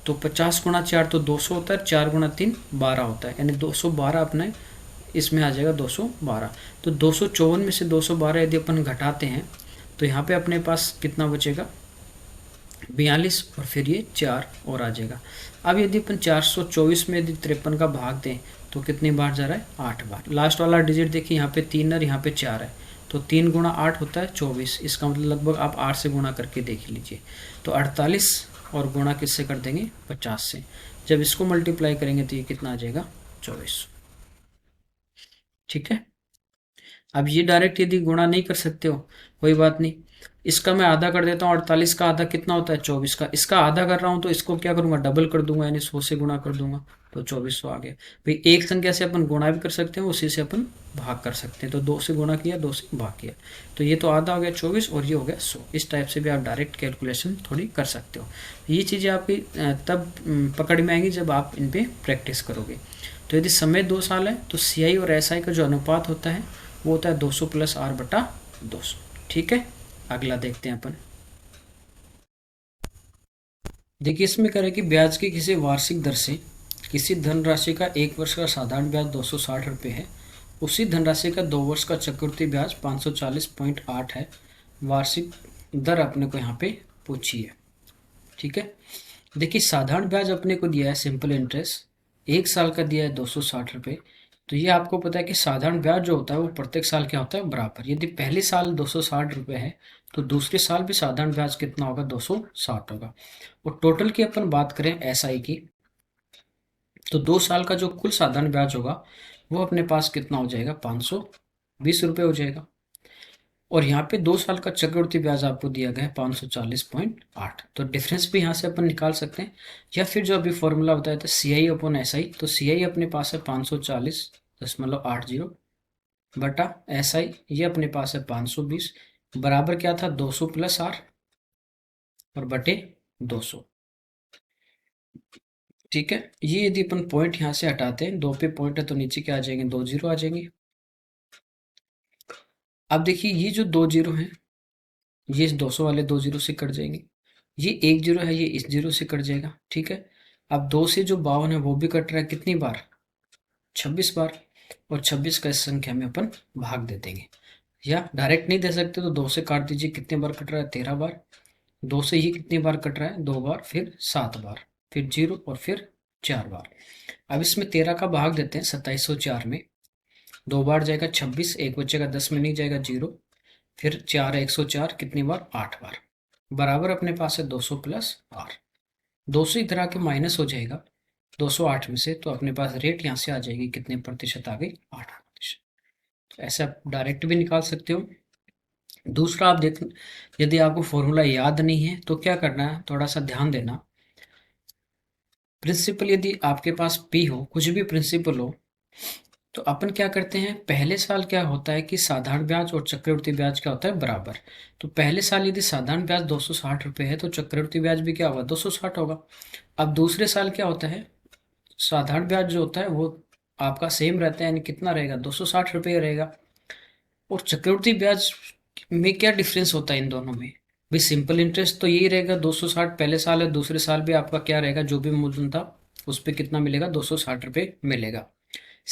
तो 50 गुणा 4 तो 200 होता है, 4 गुणा 3 12 होता है, यानी 212 अपने इसमें आ जाएगा 212। तो 254 में से 212 यदि अपन घटाते हैं तो यहाँ पे अपने पास कितना बचेगा, 42, और फिर ये 4 और आ जाएगा। अब यदि अपन 424 में यदि 53 का भाग दें तो कितनी बार जा रहा है, 8 बार। लास्ट वाला डिजिट देखिए, यहाँ पे 3 और यहाँ पे 4 है, तो 3 गुणा 8 होता है 24। इसका मतलब लगभग आप 8 से गुणा करके देख लीजिए। तो 48 और गुणा किससे कर देंगे, 50 से। जब इसको मल्टीप्लाई करेंगे तो ये कितना आ जाएगा, 24। ठीक है। अब ये डायरेक्ट यदि गुणा नहीं कर सकते हो कोई बात नहीं, इसका मैं आधा कर देता हूँ। 48 का आधा कितना होता है, 24 का। इसका आधा कर रहा हूँ तो इसको क्या करूंगा, डबल कर दूंगा, यानी 100 से गुणा कर दूंगा तो 2400 आ गया। भाई एक संख्या से अपन गुणा भी कर सकते हैं, उसी से अपन भाग कर सकते हैं। तो 2 से गुणा किया, 2 से भाग किया, तो ये तो आधा हो गया 24 और ये हो गया 100। इस टाइप से भी आप डायरेक्ट कैलकुलेशन थोड़ी कर सकते हो। ये चीज़ें आपकी तब पकड़ में आएंगी जब आप इन पर प्रैक्टिस करोगे। तो यदि समय 2 साल है तो CI और SI का जो अनुपात होता है वो होता है 200 + R/200। ठीक है, अगला देखते हैं अपन। देखिए इसमें कह रहे कि ब्याज की किसी वार्षिक दर से किसी धनराशि का 1 वर्ष का साधारण ब्याज 260 रुपये है, उसी धनराशि का 2 वर्ष का चक्रवृद्धि ब्याज 540.8 है। वार्षिक दर अपने को यहाँ पे पूछी है। ठीक है, देखिए साधारण ब्याज अपने को दिया है सिंपल इंटरेस्ट, 1 साल का दिया है 260 रुपये। तो ये आपको पता है कि साधारण ब्याज जो होता है वो प्रत्येक साल क्या होता है, बराबर। यदि पहले साल 260 रुपये है तो दूसरे साल भी साधारण ब्याज कितना होगा, 260 होगा। और टोटल की अपन बात करें SI की, तो 2 साल का जो कुल साधारण ब्याज होगा वो अपने पास कितना हो जाएगा, 520 रुपये हो जाएगा। और यहाँ पे 2 साल का चक्रवृद्धि ब्याज आपको दिया गया है 540.8। तो डिफरेंस भी यहाँ से अपन निकाल सकते हैं, या फिर जो अभी फॉर्मूला बताया था CI/SI, तो CI अपने पास है 540.80 बटा SI ये अपने पास है 520, बराबर क्या था, 200 + R और बटे 200। ठीक है, ये यदि अपन पॉइंट यहाँ से हटाते हैं, 2 पे पॉइंट है तो नीचे क्या आ जाएंगे, 2 जीरो आ जाएंगे। अब देखिए ये जो 2 जीरो हैं ये इस 200 वाले 2 जीरो से कट जाएंगे, ये 1 जीरो है ये इस जीरो से कट जाएगा। ठीक है, अब 2 से जो 52 है वो भी कट रहा है कितनी बार, 26 बार। और 26 का इस संख्या में अपन भाग दे देंगे, या डायरेक्ट नहीं दे सकते तो 2 से काट दीजिए, कितने बार कट रहा है, 13 बार। 2 से ये कितनी बार कट रहा है, 2 बार, फिर 7 बार, फिर 0 और फिर 4 बार। अब इसमें 13 का भाग देते हैं 2704 में, 2 बार जाएगा 26, एक बचेगा 10 में नहीं जाएगा 0, फिर 4 है 104, कितनी बार, 8 बार। बराबर अपने पास है 200 + R। 200 इधर आके माइनस हो जाएगा 208 में से, तो अपने पास रेट यहाँ से आ जाएगी कितने प्रतिशत आ गई, 8%। तो ऐसे आप डायरेक्ट भी निकाल सकते हो। दूसरा आप देख, यदि आपको फॉर्मूला याद नहीं है तो क्या करना है, थोड़ा सा ध्यान देना। प्रिंसिपल यदि आपके पास P हो, कुछ भी प्रिंसिपल हो, तो अपन क्या करते हैं, पहले साल क्या होता है कि साधारण ब्याज और चक्रवृद्धि ब्याज क्या होता है, बराबर। तो पहले साल यदि साधारण ब्याज 260 रुपये है तो चक्रवृद्धि ब्याज भी क्या होगा, 260 होगा। अब दूसरे साल क्या होता है, साधारण ब्याज जो होता है वो आपका सेम रहता है, यानी कितना रहेगा, 260 रुपये रहेगा। और चक्रवृद्धि ब्याज में क्या डिफरेंस होता है इन दोनों में, भाई सिंपल इंटरेस्ट तो यही रहेगा 260 पहले साल है, दूसरे साल भी आपका क्या रहेगा, जो भी मूलधन था उस पर कितना मिलेगा, 260 रुपये मिलेगा।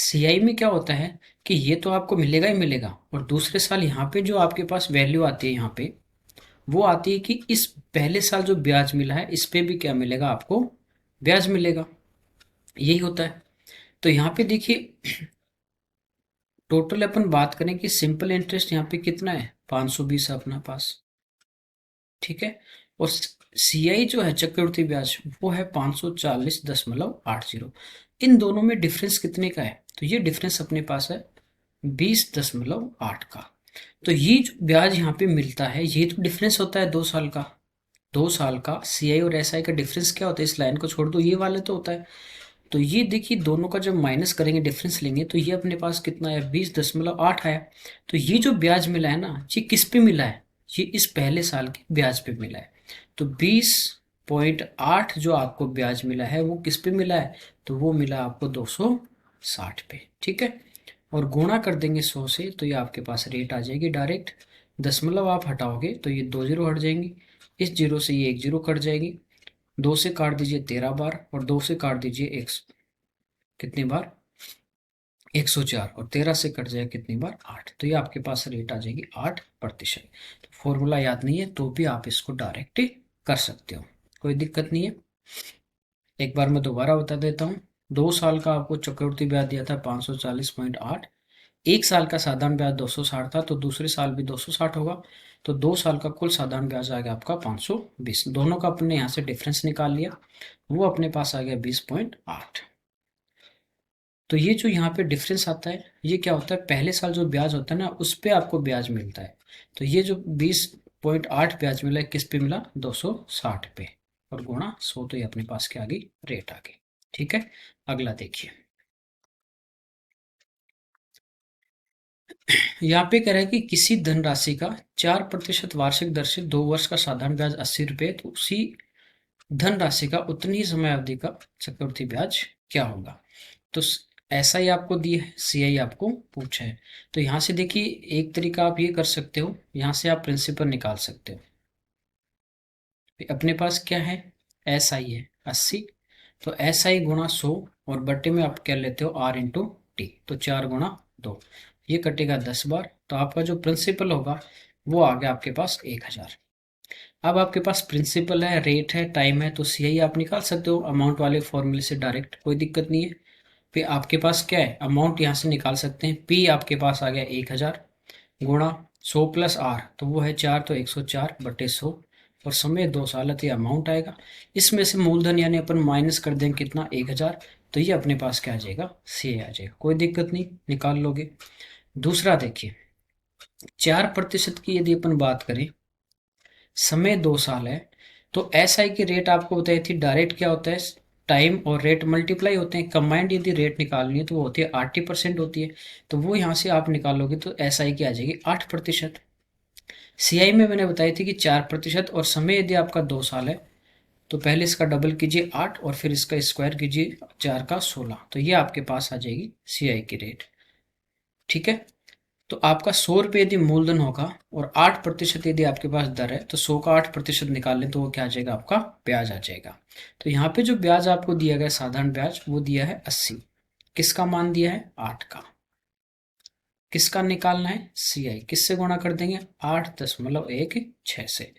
CI में क्या होता है कि ये तो आपको मिलेगा ही मिलेगा, और दूसरे साल यहाँ पे जो आपके पास वैल्यू आती है यहाँ पे, वो आती है कि इस पहले साल जो ब्याज मिला है इस पे भी क्या मिलेगा, आपको ब्याज मिलेगा। यही होता है। तो यहाँ पे देखिए टोटल अपन बात करें कि सिंपल इंटरेस्ट यहाँ पे कितना है, 520 है अपना पास, ठीक है। और सीआई जो है चक्रवृद्धि ब्याज वो है 540.80। इन दोनों में डिफरेंस कितने का है, तो ये डिफरेंस अपने पास है 20.8 का। तो ये जो ब्याज यहाँ पे मिलता है ये तो डिफरेंस होता है 2 साल का। 2 साल का सीआई और एसआई का डिफरेंस क्या होता है, इस लाइन को छोड़ दो ये वाले तो होता है। तो ये देखिए दोनों का जब माइनस करेंगे डिफरेंस लेंगे तो ये अपने पास कितना है 20.8 आया। तो ये जो ब्याज मिला है ना ये किस पे मिला है, ये इस पहले साल के ब्याज पे मिला है। तो 20.8 जो आपको ब्याज मिला है वो किस पे मिला है, तो वो मिला आपको 260 पे, ठीक है। और गुणा कर देंगे 100 से तो ये आपके पास रेट आ जाएगी डायरेक्ट। दशमलव आप हटाओगे तो ये 2 जीरो हट जाएंगी, इस जीरो से ये 1 जीरो कट जाएगी, 2 से काट दीजिए 13 बार और 2 से काट दीजिए एक कितनी बार 104, और 13 से कट जाए कितनी बार 8। तो ये आपके पास रेट आ जाएगी 8%। तो फॉर्मूला याद नहीं है तो भी आप इसको डायरेक्ट कर सकते हो, कोई दिक्कत नहीं है। एक बार मैं दोबारा बता देता हूँ। 2 साल का आपको चक्रवृद्धि ब्याज दिया था 540.8, एक साल का साधारण ब्याज 260 था तो दूसरे साल भी 260 होगा। तो 2 साल का कुल साधारण ब्याज आ गया आपका 520। दोनों का अपने यहाँ से डिफरेंस निकाल लिया, वो अपने पास आ गया 20.8। तो ये जो यहाँ पे डिफरेंस आता है ये क्या होता है, पहले साल जो ब्याज होता है ना उस पे आपको ब्याज मिलता है। तो ये जो 20.8 ब्याज मिला है किस पे मिला, 260 पे, और गुणा 100 तो ये अपने पास क्या आ गई, रेट आ गई, ठीक है। अगला देखिए यहाँ पे कह रहा है कि किसी धनराशि का 4% वार्षिक दर से 2 वर्ष का साधारण ब्याज 80 रुपये, तो उसी धनराशि का उतनी ही समय अवधि का चक्रवृद्धि ब्याज क्या होगा। तो ऐसा ही आपको दिया है, सीआई आपको पूछा है। तो यहाँ से देखिए एक तरीका आप ये कर सकते हो, यहाँ से आप प्रिंसिपल निकाल सकते हो। अपने पास क्या है, एस आई है 80, तो एस आई गुणा 100 और बट्टे में आप क्या लेते हो आर इंटू टी, तो 4 गुणा 2, ये कटेगा 10 बार। तो आपका जो प्रिंसिपल होगा वो आ गया आपके पास 1000। अब आपके पास प्रिंसिपल है, रेट है, टाइम है, तो सीआई आप निकाल सकते हो अमाउंट वाले फॉर्मूले से डायरेक्ट, कोई दिक्कत नहीं है। फिर आपके पास क्या है, अमाउंट यहाँ से निकाल सकते हैं, पी आपके पास आ गया 1000 गुणा 100 प्लस आर, तो वो है 4, तो 104/100, और समय 2 साल है तो ये अमाउंट आएगा। इसमें से मूलधन यानी अपन माइनस कर देंगे कितना 1000, तो ये अपने पास क्या आ जाएगा, सी आ जाएगा, कोई दिक्कत नहीं, निकाल लोगे। दूसरा देखिए 4% की यदि अपन बात करें, समय 2 साल है, तो एस आई की रेट आपको बताई थी डायरेक्ट क्या होता है, टाइम और रेट मल्टीप्लाई होते हैं, कंबाइंड यदि रेट निकालनी है तो वो होती है 80% होती है। तो वो यहाँ से आप निकालोगे तो एस आई की आ जाएगी 8%। सी आई में मैंने बताई थी कि 4%, और समय यदि आपका 2 साल है तो पहले इसका डबल कीजिए 8 और फिर इसका स्क्वायर कीजिए 4 का 16, तो ये आपके पास आ जाएगी सी आई की रेट, ठीक है। तो आपका 100 रुपये यदि मूलधन होगा और 8% यदि आपके पास दर है, तो 100 का 8% निकाल लें तो वो क्या आ जाएगा, आपका ब्याज आ जाएगा। तो यहाँ पे जो ब्याज आपको दिया गया साधारण ब्याज वो दिया है 80, किसका मान दिया है 8 का, किसका निकालना है सी आई, किससे गुणा कर देंगे 8.16 से,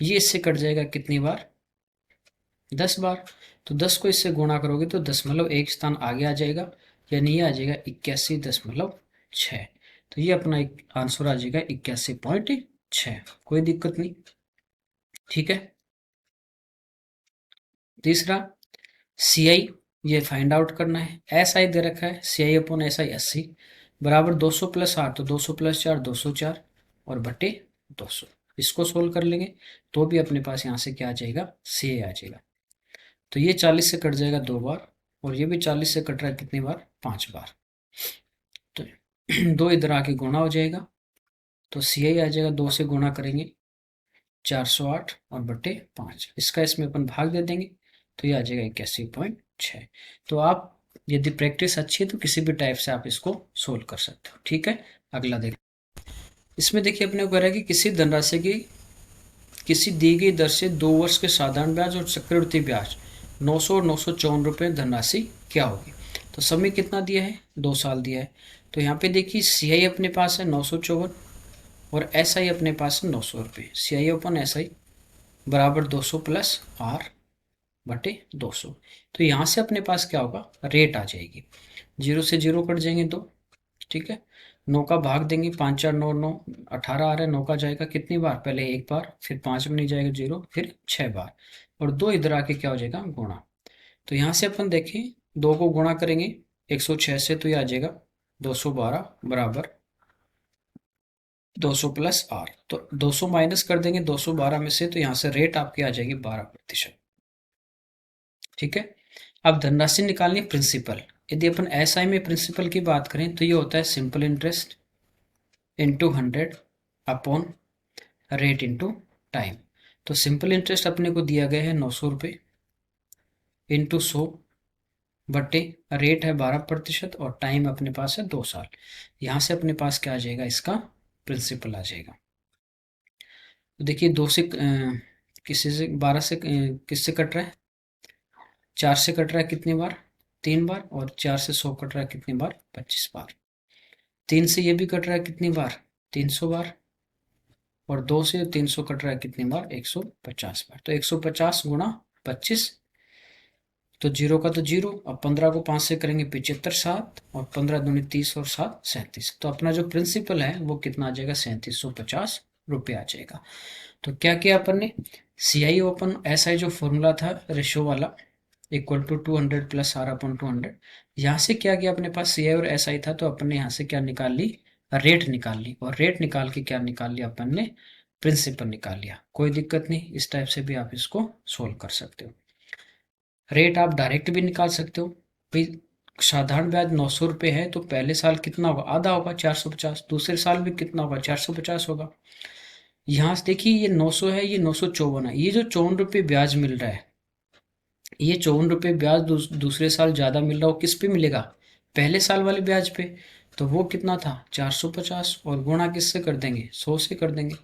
ये इससे कट जाएगा कितनी बार 10 बार। तो 10 को इससे गुणा करोगे तो 0.1 स्थान आगे आ जाएगा, यानी ये आ जाएगा 81.6। तो ये अपना एक आंसर आ जाएगा 81.6, कोई दिक्कत नहीं, ठीक है। तीसरा सी आई ये फाइंड आउट करना है, एस आई दे रखा है सी आई अपॉन एस आई 80 बराबर 200 प्लस 8, तो 200 प्लस 4 204 और बटे 200, इसको सोल्व कर लेंगे तो भी अपने पास यहाँ से क्या आ जाएगा, सी आई आ जाएगा। तो ये 40 से कट जाएगा 2 बार, और ये भी 40 से कट रहा है कितनी बार, 5 बार। तो 2 इधर आके गुणा हो जाएगा, तो सी आई आ जाएगा, 2 से गुणा करेंगे 408 और बटे 5, इसका इसमें अपन भाग दे देंगे तो ये आ जाएगा 81.6। तो आप यदि प्रैक्टिस अच्छी है तो किसी भी टाइप से आप इसको सोल्व कर सकते हो, ठीक है। अगला देख, इसमें देखिए अपने को कह रहा है कि किसी धनराशि की किसी दी गई दर से 2 वर्ष के साधारण ब्याज और चक्रवृद्धि ब्याज 900 और 954 रुपये धनराशि क्या होगी। तो समय कितना दिया है, 2 साल दिया है। तो यहाँ पे देखिए सी आई अपने पास है 954, और एस आई अपने पास 900 रुपये। सी आई ओपन एस आई बराबर 200 प्लस आर बटे 200। तो यहाँ से अपने पास क्या होगा, रेट आ जाएगी। 0 से 0 कट जाएंगे 2, ठीक है। 9 का भाग देंगे, 5 4 9 9 18 आ रहा है। 9 का जाएगा कितनी बार, पहले एक बार, फिर 5 में नहीं जाएगा 0, फिर 6 बार, और 2 इधर आके क्या हो जाएगा, गुणा। तो यहाँ से अपन देखें 2 को गुणा करेंगे 106 से, तो ये आ जाएगा 212 बराबर 200 प्लस आर। तो 200 माइनस कर देंगे 212 में से, तो यहाँ से रेट आपकी आ जाएगी 12%, ठीक है। अब धनराशि निकालनी प्रिंसिपल। यदि अपन एसआई में प्रिंसिपल की बात करें तो ये होता है simple interest into 100 upon rate into time. तो सिंपल इंटरेस्ट अपने को दिया गया है 900 रुपये इंटू 100 बटे रेट है 12% और टाइम अपने पास है 2 साल। यहाँ से अपने पास क्या आ जाएगा, इसका प्रिंसिपल आ जाएगा। तो देखिए 2 से किसी से 12 से किससे कट रहा है, 4 से कट रहा है कितनी बार, 3 बार, और 4 से 100 कट रहा है कितनी बार, 25 बार। 3 से ये भी कट रहा है कितनी बार, 300 बार, और 2 से 300 कट रहा है कितनी बार, 150 बार। तो 150 गुणा 25, तो 0 का तो 0, अब 15 को 5 से करेंगे 75 7, और 15 दूनी 30 और 7 37। तो अपना जो प्रिंसिपल है वो कितना आ जाएगा, 3750 रुपये आ जाएगा। तो क्या किया अपन ने, सी आई ओपन एस आई जो फॉर्मूला था रेशो वाला इक्वल टू 200 प्लस आर अपन 200, यहाँ से क्या किया अपने पास सी आई और एस आई था, तो अपन ने यहाँ से क्या निकाल ली, रेट निकाल ली, और रेट निकाल के क्या निकाल लिया अपन ने, प्रिंसिपल निकाल लिया। कोई दिक्कत नहीं, इस टाइप से भी आप इसको सोल्व कर सकते हो। रेट आप डायरेक्ट भी निकाल सकते हो। भाई साधारण ब्याज 900 रुपये है, तो पहले साल कितना होगा, आधा होगा 450, दूसरे साल भी कितना होगा, 450 होगा। यहाँ से देखिए ये 900 है, ये 954 है, ये जो 54 रुपये ब्याज मिल रहा है, ये 54 रुपये ब्याज दूसरे साल ज़्यादा मिल रहा हो, किस पे मिलेगा, पहले साल वाले ब्याज पे। तो वो कितना था 450, और गुणा किससे कर देंगे, 100 से कर देंगे।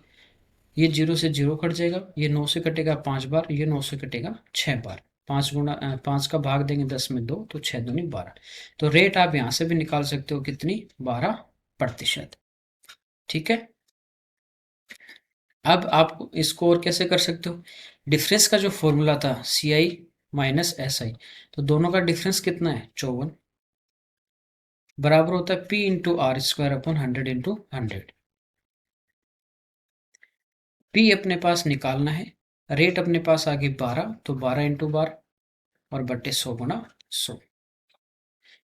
ये 0 से 0 कट जाएगा, ये 9 से कटेगा 5 बार, ये 9 से कटेगा 6 बार। 5 का भाग देंगे 10 में 2, तो 6 दूनी 12। तो रेट आप यहाँ से भी निकाल सकते हो कितनी, 12%, ठीक है। अब आप इसको और कैसे कर सकते हो, डिफरेंस का जो फॉर्मूला था सी आई माइनस एस आई, तो दोनों का डिफरेंस कितना है, 54, बराबर होता है P into R square upon 100 into 100। P अपने पास निकालना है, रेट अपने पास आ गई 12, तो 12 इंटू 12 और बट्टे 100 गुना 100।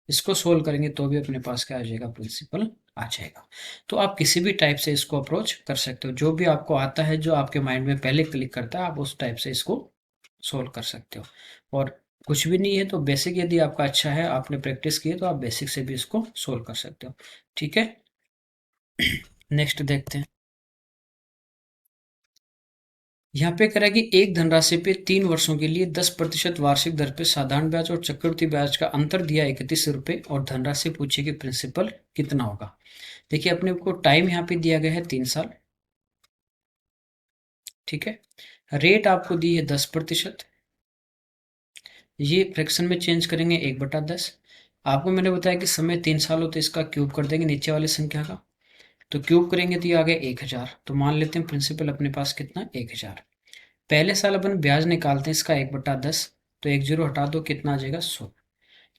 इसको सोल्व करेंगे तो भी अपने पास क्या आ जाएगा, प्रिंसिपल आ जाएगा। तो आप किसी भी टाइप से इसको अप्रोच कर सकते हो, जो भी आपको आता है, जो आपके माइंड में पहले क्लिक करता है, आप उस टाइप से इसको सोल्व कर सकते हो। और कुछ भी नहीं है तो बेसिक यदि आपका अच्छा है, आपने प्रैक्टिस की है, तो आप बेसिक से भी इसको सोल्व कर सकते हो, ठीक है। नेक्स्ट देखते हैं। यहाँ पे कह कि एक धनराशि पे 3 वर्षों के लिए 10% वार्षिक दर पे साधारण ब्याज और चक्रवृद्धि ब्याज का अंतर दिया 31 रुपये, और धनराशि पूछी कि प्रिंसिपल कितना होगा। देखिए अपने को टाइम यहाँ पे दिया गया है 3 साल, ठीक है। रेट आपको दी है 10%, ये फ्रैक्शन में चेंज करेंगे 1/10। आपको मैंने बताया कि समय 3 साल हो, तो इसका क्यूब कर देंगे नीचे वाली संख्या का, तो क्यूब करेंगे तो ये आ गया 1000। तो मान लेते हैं प्रिंसिपल अपने पास कितना, 1000। पहले साल अपन ब्याज निकालते हैं इसका 1/10, तो 1 0 हटा दो, कितना आ जाएगा 100।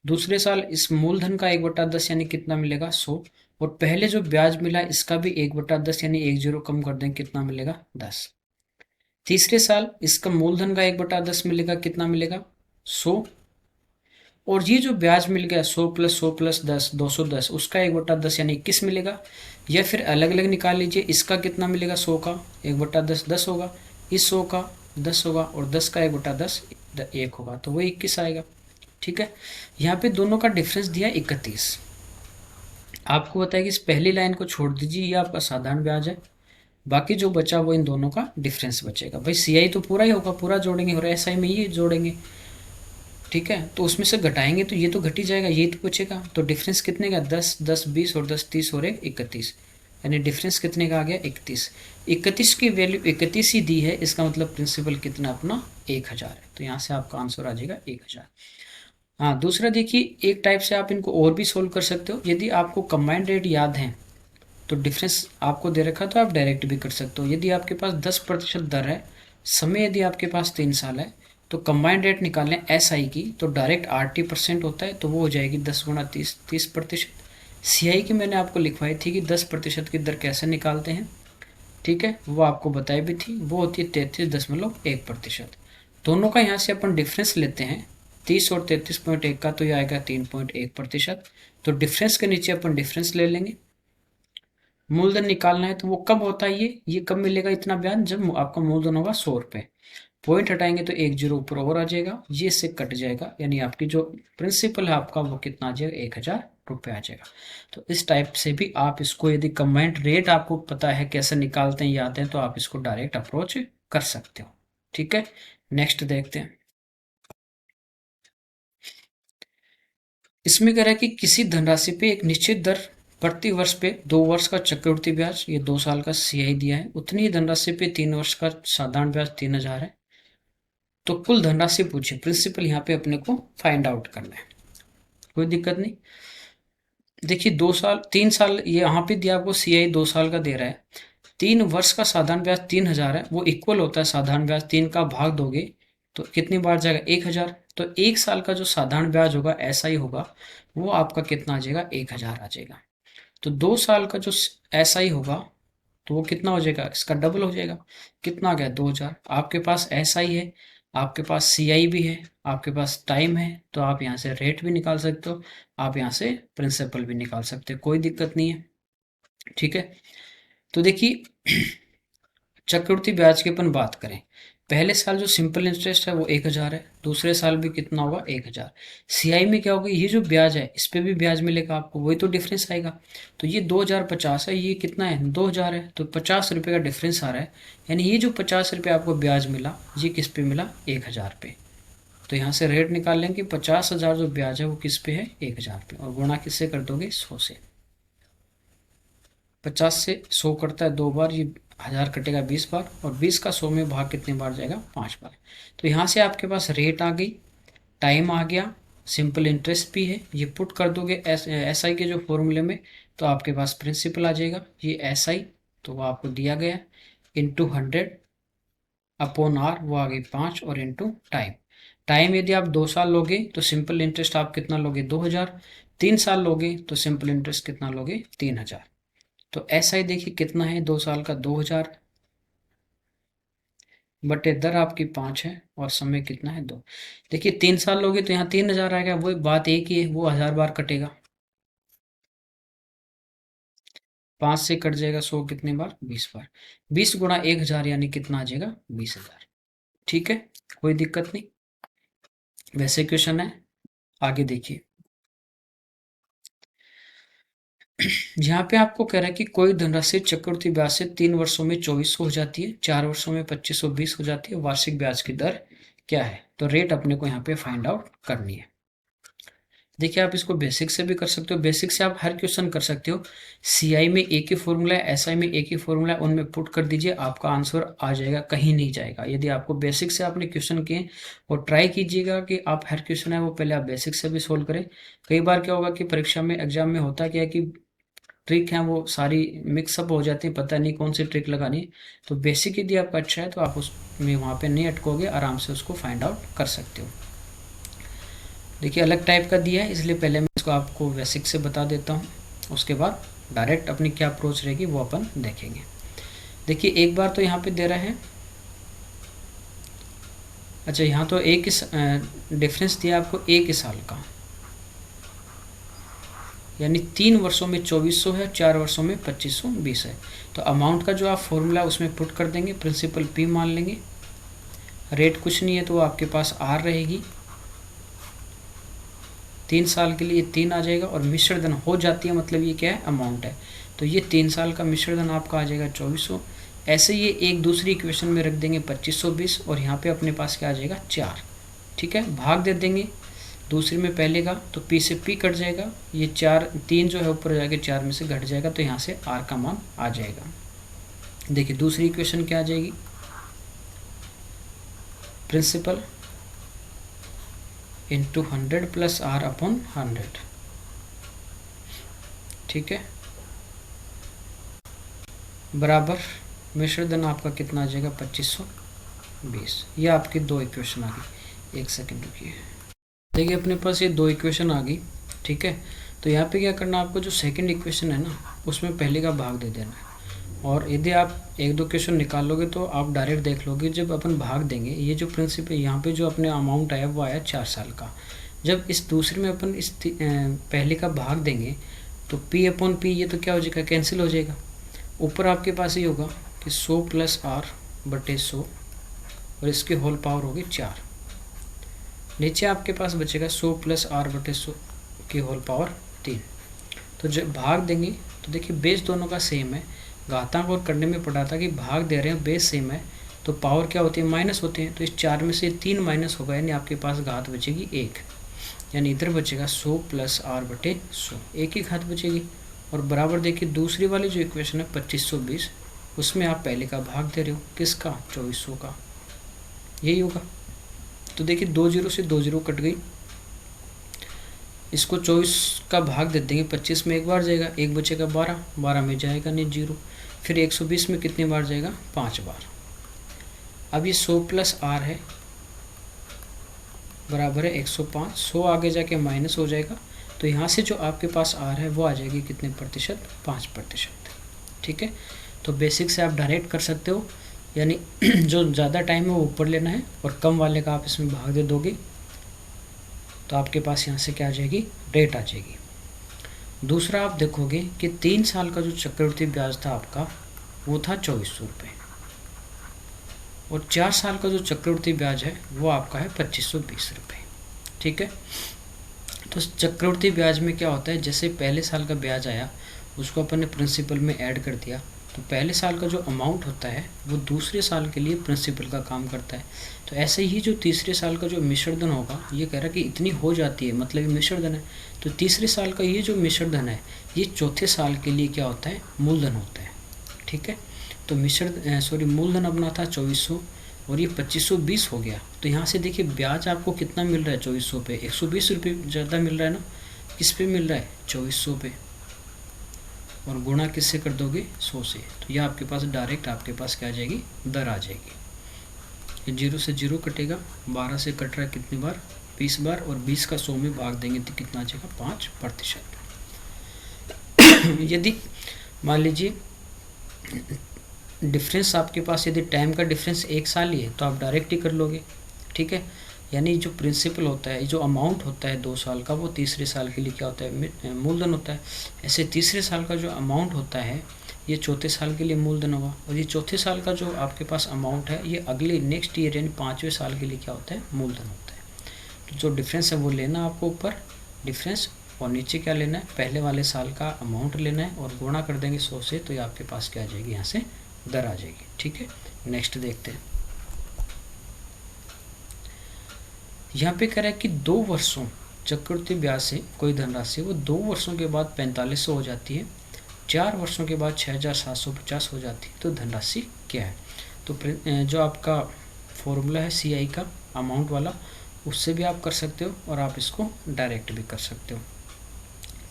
दूसरे साल इस मूलधन का 1/10 यानी कितना मिलेगा 100, और पहले जो ब्याज मिला इसका भी 1/10 यानी 1 0 कम कर दें, कितना मिलेगा 10। तीसरे साल इसका मूलधन का 1/10 मिलेगा, कितना मिलेगा 100, और ये जो ब्याज मिल गया 100 प्लस 100 प्लस 10 210, उसका 1/10 यानी 21 मिलेगा। या फिर अलग अलग निकाल लीजिए, इसका कितना मिलेगा 100 का 1/10 10 होगा, इस 100 का 10 होगा, और 10 का 1/10 1 होगा, तो वही 21 आएगा, ठीक है। यहाँ पे दोनों का डिफरेंस दिया 31। आपको बताया कि इस पहली लाइन को छोड़ दीजिए, ये आपका साधारण ब्याज है, बाकी जो बचा वो इन दोनों का डिफरेंस बचेगा। भाई सी आई तो पूरा ही होगा, पूरा जोड़ेंगे, और एस आई में ये जोड़ेंगे, ठीक है। तो उसमें से घटाएंगे तो ये तो घट ही जाएगा, ये तो बचेगा। तो डिफरेंस कितने का, 10 10 20 और 10 30 और 31, यानी डिफरेंस कितने का आ गया 31। 31 की वैल्यू 31 ही दी है, इसका मतलब प्रिंसिपल कितना अपना 1000 है। तो यहाँ से आपका आंसर आ जाएगा 1000। हाँ दूसरा देखिए, एक टाइप से आप इनको और भी सोल्व कर सकते हो। यदि आपको कंबाइंड रेट याद है तो डिफरेंस आपको दे रखा तो आप डायरेक्ट भी कर सकते हो। यदि आपके पास 10% दर है, समय यदि आपके पास 3 साल है, तो कंबाइंड रेट निकालें SI की, तो डायरेक्ट RT% होता है, तो वो हो जाएगी 10 गुणा 30%। CI की मैंने आपको लिखवाई थी कि 10% की दर कैसे निकालते हैं, ठीक है, वो आपको बताई भी थी, वो होती है 33.1%। दोनों का यहाँ से अपन डिफरेंस लेते हैं, 30 और 33.1 का, तो ये आएगा 3.1%। तो डिफरेंस के नीचे अपन डिफरेंस ले लेंगे। मूलधन निकालना है तो वो कब होता है, ये कब मिलेगा इतना ब्याज, जब आपका मूलधन होगा 100 रुपये। पॉइंट हटाएंगे तो 1 जीरो ऊपर और आ जाएगा, ये इससे कट जाएगा, यानी आपकी जो प्रिंसिपल है आपका वो कितना आ जाएगा, 1000 रुपये आ जाएगा। तो इस टाइप से भी आप इसको, यदि कंबाइंड रेट आपको पता है कैसे निकालते हैं, याद है, तो आप इसको डायरेक्ट अप्रोच कर सकते हो। ठीक है, नेक्स्ट देखते हैं। इसमें कह रहा है कि किसी धनराशि पे एक निश्चित दर प्रति वर्ष पे 2 वर्ष का चक्रवृद्धि ब्याज, ये 2 साल का CI दिया है, उतनी ही धनराशि पे 3 वर्ष का साधारण ब्याज 3000 है। तो कुल धनराशि पूछे, प्रिंसिपल यहाँ पे अपने को फाइंड आउट करना है, कोई दिक्कत नहीं। देखिए 2 साल 3 साल, ये यहाँ पे दिया आपको CI 2 साल का दे रहा है। 3 वर्ष का साधारण ब्याज 3000 है, वो इक्वल होता है साधारण ब्याज 3 का भाग दोगे तो कितनी बार जाएगा, 1000। तो 1 साल का जो साधारण ब्याज होगा, SI होगा, वो आपका कितना आ जाएगा, 1000 आ जाएगा। तो 2 साल का जो SI होगा तो वो कितना हो जाएगा, इसका डबल हो जाएगा, कितना आ गया, 2000। आपके पास SI है, आपके पास CI भी है, आपके पास टाइम है, तो आप यहाँ से रेट भी निकाल सकते हो, आप यहाँ से प्रिंसिपल भी निकाल सकते हो, कोई दिक्कत नहीं है। ठीक है, तो देखिए चक्रवृद्धि ब्याज की अपन बात करें, पहले साल जो सिंपल इंटरेस्ट है वो 1000 है, दूसरे साल भी कितना होगा, 1000। CI में क्या होगा, ये जो ब्याज है इस पे भी ब्याज मिलेगा आपको, वही तो डिफरेंस आएगा। तो ये 2050 है, ये कितना है, 2000 है, तो 50 रुपये का डिफरेंस आ रहा है, यानी ये जो 50 रुपये आपको ब्याज मिला, ये किस पे मिला, 1000 पे। तो यहाँ से रेट निकाल लें कि 50,000 जो ब्याज है वो किस पे है, 1000 पे, और गुणा किससे कर दोगे, 100 से। 50 से 100 कटता है 2 बार, ये 1000 कटेगा 20 बार, और 20 का 100 में भाग कितने बार जाएगा, 5 बार। तो यहाँ से आपके पास रेट आ गई, टाइम आ गया, सिंपल इंटरेस्ट भी है, ये पुट कर दोगे SI के जो फॉर्मूले में, तो आपके पास प्रिंसिपल आ जाएगा, ये SI तो वो आपको दिया गया है, इंटू 100 अपॉन R, वो आ गई 5, और इंटू टाइम। टाइम यदि आप 2 साल लोगे तो सिंपल इंटरेस्ट आप कितना लोगे, 2000। 3 साल लोगे तो सिंपल इंटरेस्ट कितना लोगे, 3000। तो SI देखिए कितना है, 2 साल का 2000, बटे दर आपकी 5 है, और समय कितना है, 2। देखिए 3 साल लोगे तो यहाँ 3000 आएगा, वो बात एक ही है, वो 1000 बार कटेगा, 5 से कट जाएगा 100 कितने बार, 20 बार। 20 गुणा 1000 यानी कितना आ जाएगा, 20,000। ठीक है, कोई दिक्कत नहीं, वैसे क्वेश्चन है। आगे देखिए, यहाँ पे आपको कह रहा है कि कोई धनराशि चक्रवृद्धि ब्याज से 3 वर्षों में 2400 हो जाती है, 4 वर्षों में 2520 हो जाती है, वार्षिक ब्याज की दर क्या है, तो रेट अपने को यहाँ पे फाइंड आउट करनी है। देखिए आप इसको बेसिक से भी कर सकते हो, बेसिक से आप हर क्वेश्चन कर सकते हो। CI में एक ही फॉर्मूला है, SI में एक ही फॉर्मूला है, उनमें पुट कर दीजिए, आपका आंसर आ जाएगा, कहीं नहीं जाएगा। यदि आपको बेसिक से आपने क्वेश्चन किए, और ट्राई कीजिएगा कि आप हर क्वेश्चन है वो पहले आप बेसिक से भी सोल्व करें। कई बार क्या होगा कि परीक्षा में, एग्जाम में होता क्या है कि ट्रिक है वो सारी मिक्सअप हो जाती है, पता नहीं कौन सी ट्रिक लगानी है। तो बेसिक यदि आपका अच्छा है तो आप उसमें वहाँ पे नहीं अटकोगे, आराम से उसको फाइंड आउट कर सकते हो। देखिए अलग टाइप का दिया है, इसलिए पहले मैं इसको आपको बेसिक से बता देता हूँ, उसके बाद डायरेक्ट अपनी क्या अप्रोच रहेगी वो अपन देखेंगे। देखिए एक बार तो यहाँ पे दे रहा है, अच्छा यहाँ तो एक डिफरेंस दिया आपको 1 साल का, यानी 3 वर्षों में 2400 है, 4 वर्षों में 2520 है। तो अमाउंट का जो आप फॉर्मूला उसमें पुट कर देंगे, प्रिंसिपल P मान लेंगे, रेट कुछ नहीं है तो वो आपके पास R रहेगी, 3 साल के लिए 3 आ जाएगा, और मिश्र धन हो जाती है, मतलब ये क्या है, अमाउंट है, तो ये 3 साल का मिश्र धन आपका आ जाएगा 2400। ऐसे ये एक दूसरी इक्वेशन में रख देंगे 2520, और यहाँ पे अपने पास क्या आ जाएगा, 4। ठीक है, भाग दे देंगे दूसरी में पहले का, तो P से P कट जाएगा, ये 4 3 जो है ऊपर जाके 4 में से घट जाएगा, तो यहाँ से R का मान आ जाएगा। देखिए दूसरी इक्वेशन क्या आ जाएगी, principal into 100 plus R upon 100। ठीक है, बराबर मिश्र धन आपका कितना आ जाएगा 2520। ये आपकी दो इक्वेशन आ गई। एक सेकेंड रुकिए, देखिए अपने पास ये दो इक्वेशन आ गई, ठीक है। तो यहाँ पे क्या करना है आपको, जो सेकंड इक्वेशन है ना उसमें पहले का भाग दे देना है। और यदि आप एक दो क्वेश्चन निकाल लोगे तो आप डायरेक्ट देख लोगे, जब अपन भाग देंगे ये जो प्रिंसिपल यहाँ पे जो अपने अमाउंट आया वो आया 4 साल का। जब इस दूसरे में अपन इस पहले का भाग देंगे तो P अपॉन P ये तो क्या हो जाएगा, कैंसिल हो जाएगा। ऊपर आपके पास ये होगा कि 100 प्लस R बटे 100 और इसकी होल पावर होगी 4। नीचे आपके पास बचेगा 100 प्लस R बटे 100 की होल पावर 3। तो जब भाग देंगे तो देखिए बेस दोनों का सेम है। घातांक और करने में पढ़ा था कि भाग दे रहे हैं बेस सेम है तो पावर क्या होती है, माइनस होती है। तो इस 4 में से 3 माइनस होगा, यानी आपके पास घात बचेगी 1, यानी इधर बचेगा 100 प्लस R बटे 100, एक ही घात बचेगी। और बराबर देखिए दूसरी वाली जो इक्वेशन है 2520, उसमें आप पहले का भाग दे रहे हो, किसका, 2400 का, यही होगा। तो देखिए 2 जीरो से 2 जीरो कट गई, इसको 24 का भाग दे देंगे, 25 में एक बार जाएगा, एक बचेगा 12, 12 में जाएगा नहीं जीरो, फिर 120 में कितनी बार जाएगा, 5 बार। अब ये 100 प्लस R है बराबर है 105, 100 आगे जाके माइनस हो जाएगा, तो यहाँ से जो आपके पास R है वो आ जाएगी कितने प्रतिशत, 5%, ठीक है। तो बेसिक से आप डायरेक्ट कर सकते हो, यानी जो ज़्यादा टाइम है वो ऊपर लेना है और कम वाले का आप इसमें भाग दे दोगे तो आपके पास यहाँ से क्या आ जाएगी, रेट आ जाएगी। दूसरा आप देखोगे कि 3 साल का जो चक्रवृद्धि ब्याज था आपका वो था 2400 रुपये, और 4 साल का जो चक्रवृद्धि ब्याज है वो आपका है 2520 रुपये, ठीक है। तो चक्रवृद्धि ब्याज में क्या होता है, जैसे पहले साल का ब्याज आया उसको अपन ने प्रिंसिपल में ऐड कर दिया, तो पहले साल का जो अमाउंट होता है वो दूसरे साल के लिए प्रिंसिपल का काम करता है। तो ऐसे ही जो तीसरे साल का जो मिश्र धन होगा, ये कह रहा है कि इतनी हो जाती है, मतलब ये मिश्र धन है, तो तीसरे साल का ये जो मिश्र धन है ये चौथे साल के लिए क्या होता है, मूलधन होता है, ठीक है। तो मूलधन अपना था 2400 और ये 2520 हो गया। तो यहाँ से देखिए ब्याज आपको कितना मिल रहा है, 2400 पे 120 रुपये ज़्यादा मिल रहा है ना, किस पे मिल रहा है, 2400 पे, और गुणा किससे कर दोगे, 100 से। तो यह आपके पास डायरेक्ट आपके पास क्या आ जाएगी, दर आ जाएगी। ये 0 से 0 कटेगा, 12 से कट रहा है कितनी बार, 20 बार, और 20 का 100 में भाग देंगे तो कितना आ जाएगा, 5%। यदि मान लीजिए डिफरेंस आपके पास, यदि टाइम का डिफरेंस 1 साल ही है तो आप डायरेक्ट ही कर लोगे, ठीक है। यानी जो प्रिंसिपल होता है, जो अमाउंट होता है 2 साल का, वो तीसरे साल के लिए क्या होता है, मूलधन होता है। ऐसे तीसरे साल का जो अमाउंट होता है ये चौथे साल के लिए मूलधन होगा, और ये चौथे साल का जो आपके पास अमाउंट है ये अगले नेक्स्ट ईयर यानी 5वें साल के लिए क्या होता है, मूलधन होता है। तो जो डिफरेंस है वो लेना आपको ऊपर डिफरेंस, और नीचे क्या लेना है, पहले वाले साल का अमाउंट लेना है और गुणा कर देंगे 100 से, तो ये आपके पास क्या आ जाएगी, यहाँ से दर आ जाएगी, ठीक है। नेक्स्ट देखते हैं, यहाँ पे कह रहा है कि 2 वर्षों चक्रवृद्धि ब्याज से कोई धनराशि वो 2 वर्षों के बाद 4500 हो जाती है, 4 वर्षों के बाद 6750 हो जाती है, तो धनराशि क्या है। तो जो आपका फॉर्मूला है CI का अमाउंट वाला, उससे भी आप कर सकते हो और आप इसको डायरेक्ट भी कर सकते हो,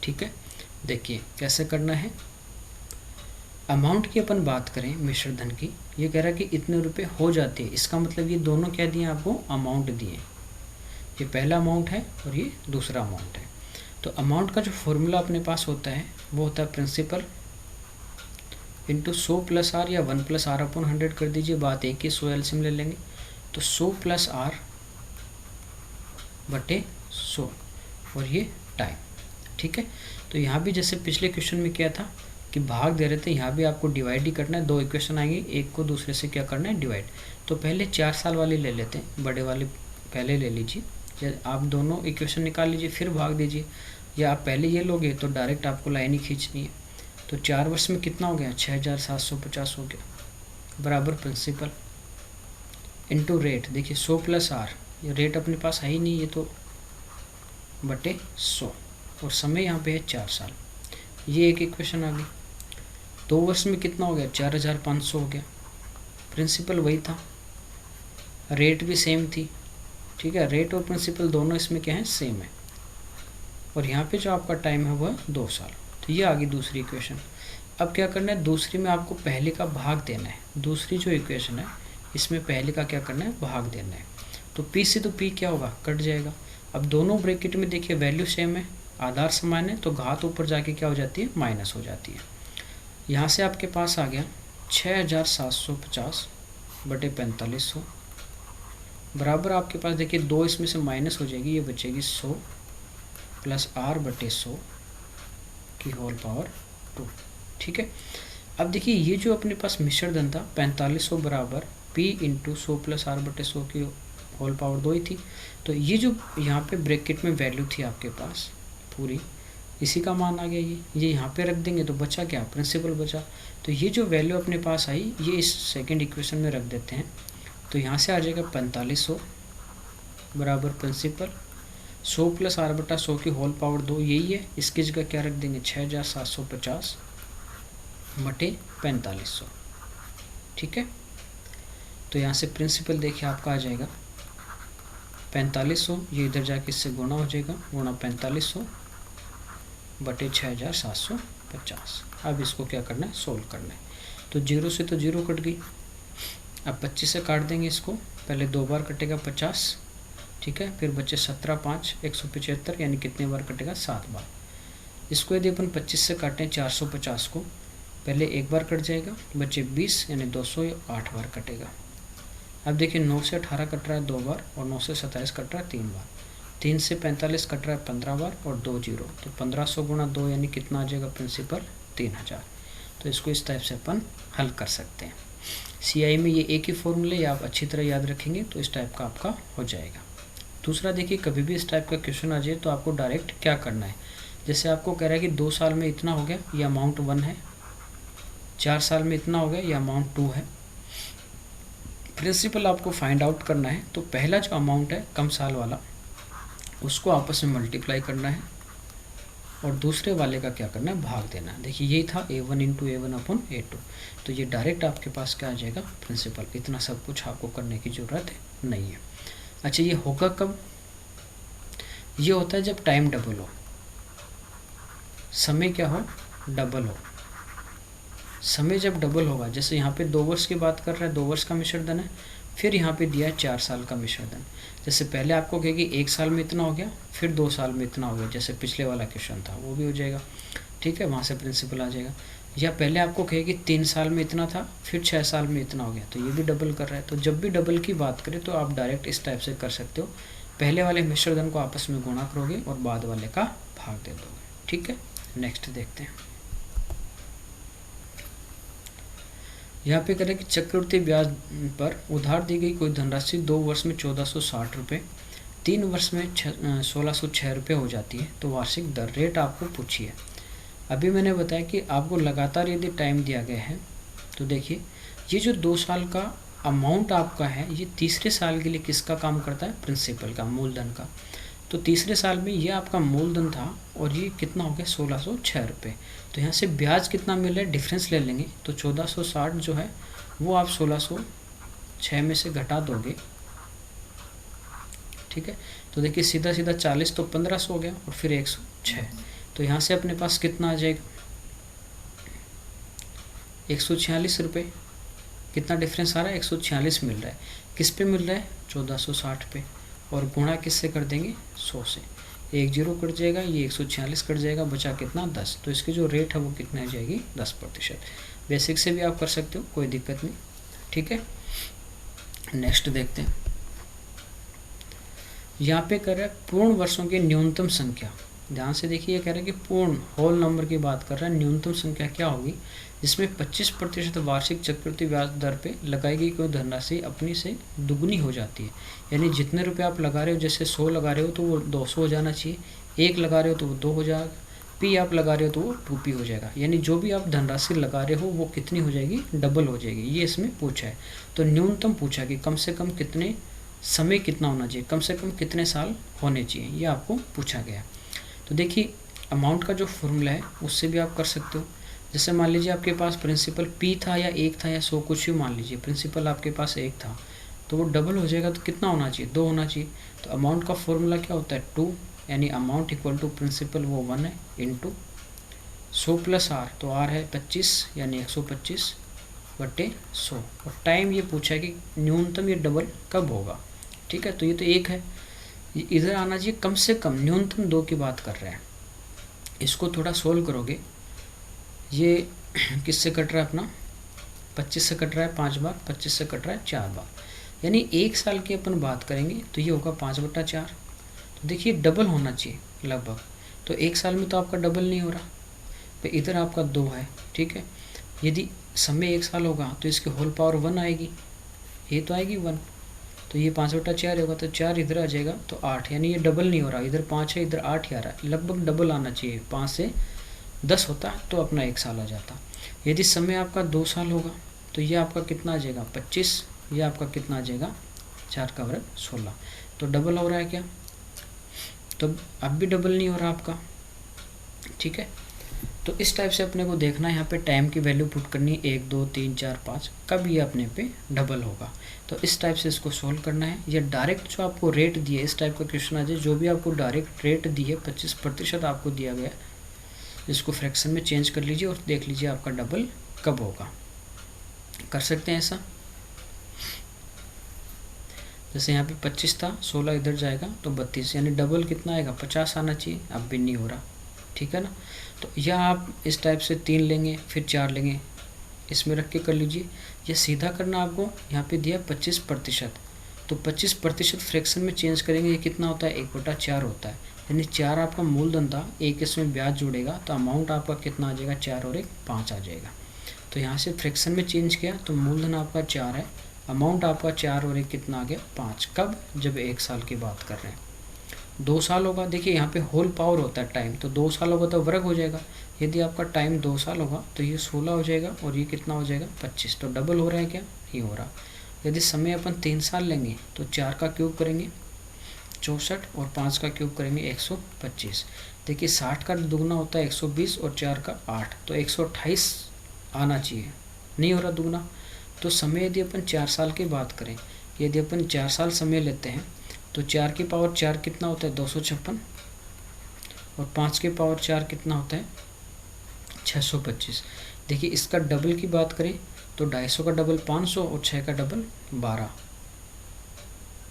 ठीक है। देखिए कैसे करना है, अमाउंट की अपन बात करें मिश्र धन की, ये कह रहा है कि इतने रुपए हो जाते हैं, इसका मतलब ये दोनों क्या दिए आपको, अमाउंट दिए, ये पहला अमाउंट है और ये दूसरा अमाउंट है। तो अमाउंट का जो फॉर्मूला अपने पास होता है वो होता है प्रिंसिपल इंटू 100 प्लस R, या 1 प्लस R अपॉन 100 कर दीजिए, बात एक ही, 100 एलसीएम ले लेंगे, तो 100 प्लस R बटे 100, और ये टाइम, ठीक है। तो यहाँ भी जैसे पिछले क्वेश्चन में किया था कि भाग दे रहे थे, यहाँ भी आपको डिवाइड ही करना है, 2 इक्वेशन आएंगे, एक को दूसरे से क्या करना है, डिवाइड। तो पहले 4 साल वाले ले लेते हैं, बड़े वाले पहले ले लीजिए, या आप दोनों इक्वेशन निकाल लीजिए फिर भाग दीजिए, या आप पहले ये लोगे तो डायरेक्ट आपको लाइन ही खींचनी है। तो 4 वर्ष में कितना हो गया, 6750 हो गया, बराबर प्रिंसिपल इंटू रेट, देखिए 100 प्लस R, ये रेट अपने पास है ही नहीं, ये तो बटे 100, और समय यहाँ पे है 4 साल, ये एक इक्वेशन आ गई। 2 वर्ष में कितना हो गया, 4500 हो गया, प्रिंसिपल वही था, रेट भी सेम थी, ठीक है। रेट और प्रिंसिपल दोनों इसमें क्या है, सेम है, और यहाँ पे जो आपका टाइम है वो है 2 साल। तो ये आ गई दूसरी इक्वेशन। अब क्या करना है, दूसरी में आपको पहले का भाग देना है। दूसरी जो इक्वेशन है इसमें पहले का क्या करना है, भाग देना है। तो p से तो p क्या होगा, कट जाएगा। अब दोनों ब्रैकेट में देखिए वैल्यू सेम है, आधार समान है, तो घात ऊपर जाके क्या हो जाती है, माइनस हो जाती है। यहाँ से आपके पास आ गया 6750 बटे 4500 बराबर आपके पास देखिए 2 इसमें से माइनस हो जाएगी, ये बचेगी 100 प्लस r बटे 100 की होल पावर 2। ठीक है। अब देखिए ये जो अपने पास मिश्र धन था 4500 बराबर p इंटू 100 प्लस r बटे 100 की होल पावर 2 ही थी। तो ये जो यहाँ पे ब्रैकेट में वैल्यू थी आपके पास पूरी, इसी का मान आ गया। ये यहाँ पे रख देंगे तो बचा क्या, प्रिंसिपल बचा। तो ये जो वैल्यू अपने पास आई ये इस सेकंड इक्वेशन में रख देते हैं। तो यहाँ से आ जाएगा 4500 बराबर प्रिंसिपल 100 प्लस r बटा 100 की होल पावर 2 यही है। इसकी जगह क्या रख देंगे, 6750 बटे 4500। ठीक है। तो यहाँ से प्रिंसिपल देखिए आपका आ जाएगा 4500, ये इधर जाके इससे गुणा हो जाएगा, गुणा 4500 बटे 6750। अब इसको क्या करना है, सोल्व करना है। तो 0 से तो 0 कट गई, अब 25 से काट देंगे इसको। पहले 2 बार कटेगा 50, ठीक है, फिर बचे 17 5 175, यानी कितने बार कटेगा, 7 बार। इसको यदि अपन 25 से काटें 450 को, पहले 1 बार कट जाएगा, बचे 20 यानी 200, 8 बार कटेगा। अब देखिए 9 से 18 कट रहा है 2 बार, और 9 से 27 कट रहा है 3 बार। 3 से 45 कट रहा है 15 बार, और 2 0, तो 1500 गुणा 2 यानी कितना आ जाएगा प्रिंसिपल, 3000। तो इसको इस टाइप से अपन हल कर सकते हैं। CI में ये एक ही फॉर्मूले या आप अच्छी तरह याद रखेंगे तो इस टाइप का आपका हो जाएगा। दूसरा देखिए, कभी भी इस टाइप का क्वेश्चन आ जाए तो आपको डायरेक्ट क्या करना है, जैसे आपको कह रहा है कि 2 साल में इतना हो गया, ये अमाउंट 1 है, 4 साल में इतना हो गया, ये अमाउंट 2 है। प्रिंसिपल आपको फाइंड आउट करना है, तो पहला जो अमाउंट है कम साल वाला उसको आपस में मल्टीप्लाई करना है, और दूसरे वाले का क्या करना है, भाग देना है। देखिए यही था A1 इंटू A1 अपन A2, तो ये डायरेक्ट आपके पास क्या आ जाएगा, प्रिंसिपल। इतना सब कुछ आपको करने की ज़रूरत नहीं है। अच्छा, ये होगा कब, ये होता है जब टाइम डबल हो, समय क्या हो, डबल हो। समय जब डबल होगा, जैसे यहाँ पे 2 वर्ष की बात कर रहा है, 2 वर्ष का मिश्र धन है, फिर यहाँ पे दिया है 4 साल का मिश्र धन। जैसे पहले आपको कहेगी 1 साल में इतना हो गया, फिर 2 साल में इतना हो गया, जैसे पिछले वाला क्वेश्चन था वो भी हो जाएगा। ठीक है, वहाँ से प्रिंसिपल आ जाएगा। या पहले आपको कहेगी 3 साल में इतना था, फिर 6 साल में इतना हो गया, तो ये भी डबल कर रहा है। तो जब भी डबल की बात करें तो आप डायरेक्ट इस टाइप से कर सकते हो, पहले वाले मिश्र धन को आपस में गुणा करोगे और बाद वाले का भाग दे दोगे। ठीक है, नेक्स्ट देखते हैं। यहाँ पे करें कि चक्रवृद्धि ब्याज पर उधार दी गई कोई धनराशि 2 वर्ष में 1460 रुपये, 3 वर्ष में 1606 रुपये हो जाती है, तो वार्षिक दर रेट आपको पूछी है। अभी मैंने बताया कि आपको लगातार यदि टाइम दिया गया है, तो देखिए ये जो 2 साल का अमाउंट आपका है, ये तीसरे साल के लिए किसका काम करता है, प्रिंसिपल का, मूलधन का। तो तीसरे साल में ये आपका मूलधन था और ये कितना हो गया, 1606 रुपये। तो यहाँ से ब्याज कितना मिल रहा है, डिफरेंस ले लेंगे, तो 1460 जो है वो आप 1606 में से घटा दोगे। ठीक है, तो देखिए सीधा सीधा 40 तो 1500 हो गया, और फिर 106, तो यहाँ से अपने पास कितना आ जाएगा, 146 रुपये। कितना डिफरेंस आ रहा है, 146 मिल रहा है। किस पे मिल रहा है, 1460 पे, और गुणा किससे कर देंगे, 100 से। 1 0 कट जाएगा, ये 146 कट जाएगा, बचा कितना, 10। तो इसकी जो रेट है वो कितने आ जाएगी, 10%। बेसिक से भी आप कर सकते हो, कोई दिक्कत नहीं। ठीक है, नेक्स्ट देखते हैं। यहाँ पे कह रहा है पूर्ण वर्षों की न्यूनतम संख्या। ध्यान से देखिए, ये कह रहा है कि पूर्ण होल नंबर की बात कर रहा है, न्यूनतम संख्या क्या होगी जिसमें 25% वार्षिक चक्रवृद्धि ब्याज दर पे लगाई गई कोई धनराशि अपनी से दुगनी हो जाती है। यानी जितने रुपए आप लगा रहे हो, जैसे 100 लगा रहे हो तो वो 200 हो जाना चाहिए, 1 लगा रहे हो तो वो 2 हो जाएगा, P आप लगा रहे हो तो वो 2P हो जाएगा। यानी जो भी आप धनराशि लगा रहे हो वो कितनी हो जाएगी, डबल हो जाएगी। ये इसमें पूछा है। तो न्यूनतम पूछा कि कम से कम कितने समय कितना होना चाहिए, कम से कम कितने साल होने चाहिए, ये आपको पूछा गया। तो देखिए अमाउंट का जो फॉर्मूला है उससे भी आप कर सकते हो। जैसे मान लीजिए आपके पास प्रिंसिपल P था या 1 था या 100 कुछ भी मान लीजिए, प्रिंसिपल आपके पास 1 था, तो वो डबल हो जाएगा, तो कितना होना चाहिए, 2 होना चाहिए। तो अमाउंट का फॉर्मूला क्या होता है, 2, यानी अमाउंट इक्वल टू प्रिंसिपल वो 1 है, इंटू 100 प्लस आर, तो आर है 25 यानी 125/100। और टाइम ये पूछा है कि न्यूनतम ये डबल कब होगा। ठीक है, तो ये तो 1 है, इधर आना चाहिए कम से कम, न्यूनतम 2 की बात कर रहे हैं। इसको थोड़ा सोल्व करोगे, ये किससे कट रहा है अपना, 25 से कट रहा है 5 बार, 25 से कट रहा है 4 बार, यानी 1 साल की अपन बात करेंगे तो ये होगा 5/4। तो देखिए डबल होना चाहिए लगभग, तो 1 साल में तो आपका डबल नहीं हो रहा, तो इधर आपका 2 है। ठीक है, यदि समय 1 साल होगा तो इसके होल पावर 1 आएगी, ये तो आएगी 1, तो ये 5/4 होगा, तो 4 इधर आ जाएगा तो 8, यानी ये डबल नहीं हो रहा, इधर 5 है इधर 8 ही आ रहा है, लगभग डबल आना चाहिए, 5 से 10 होता तो अपना 1 साल आ जाता। यदि समय आपका 2 साल होगा तो ये आपका कितना आ जाएगा 25, ये आपका कितना आ जाएगा 4 का वर्ग 16, तो डबल हो रहा है क्या, तो अब भी डबल नहीं हो रहा आपका। ठीक है, तो इस टाइप से अपने को देखना है, यहाँ पे टाइम की वैल्यू पुट करनी 1 2 3 4 5, कब ये अपने पे डबल होगा, तो इस टाइप से इसको सोल्व करना है। या डायरेक्ट जो आपको रेट दिए, इस टाइप का क्वेश्चन आ जाए, जो भी आपको डायरेक्ट रेट दिए 25% आपको दिया गया, इसको फ्रैक्शन में चेंज कर लीजिए और देख लीजिए आपका डबल कब होगा। कर सकते हैं ऐसा, जैसे यहाँ पे 25 था, 16 इधर जाएगा तो 32, यानी डबल कितना आएगा 50 आना चाहिए, अब भी नहीं हो रहा। ठीक है ना, तो या आप इस टाइप से 3 लेंगे फिर 4 लेंगे, इसमें रख के कर लीजिए, या सीधा करना आपको, यहाँ पे दिया 25%, तो 25% फ्रैक्शन में चेंज करेंगे, ये कितना होता है 1/4 होता है, यानी 4 आपका मूलधन था, एक इसमें ब्याज जुड़ेगा, तो अमाउंट आपका कितना आ जाएगा 4 और 1 5 आ जाएगा। तो यहाँ से फ्रैक्शन में चेंज किया तो मूलधन आपका 4 है, अमाउंट आपका 4 और 1 कितना आ गया 5, कब, जब 1 साल की बात कर रहे हैं। 2 साल होगा, देखिए यहाँ पे होल पावर होता है टाइम, तो 2 साल होगा तो वर्ग हो जाएगा, यदि आपका टाइम 2 साल होगा तो ये 16 हो जाएगा और ये कितना हो जाएगा 25, तो डबल हो रहा है क्या, ये हो रहा। यदि समय अपन 3 साल लेंगे तो 4 का क्यूब करेंगे 64 और 5 का क्यूब करेंगे 125, देखिए 60 का दुगना होता है 120 और 4 का 8, तो 128 आना चाहिए, नहीं हो रहा दुगना। तो समय यदि अपन 4 साल की बात करें, यदि अपन 4 साल समय लेते हैं तो 4 की पावर 4 कितना होता है 256, और 5 की पावर 4 कितना होता है 625। देखिए इसका डबल की बात करें तो 250 का डबल 500 और 6 का डबल 12,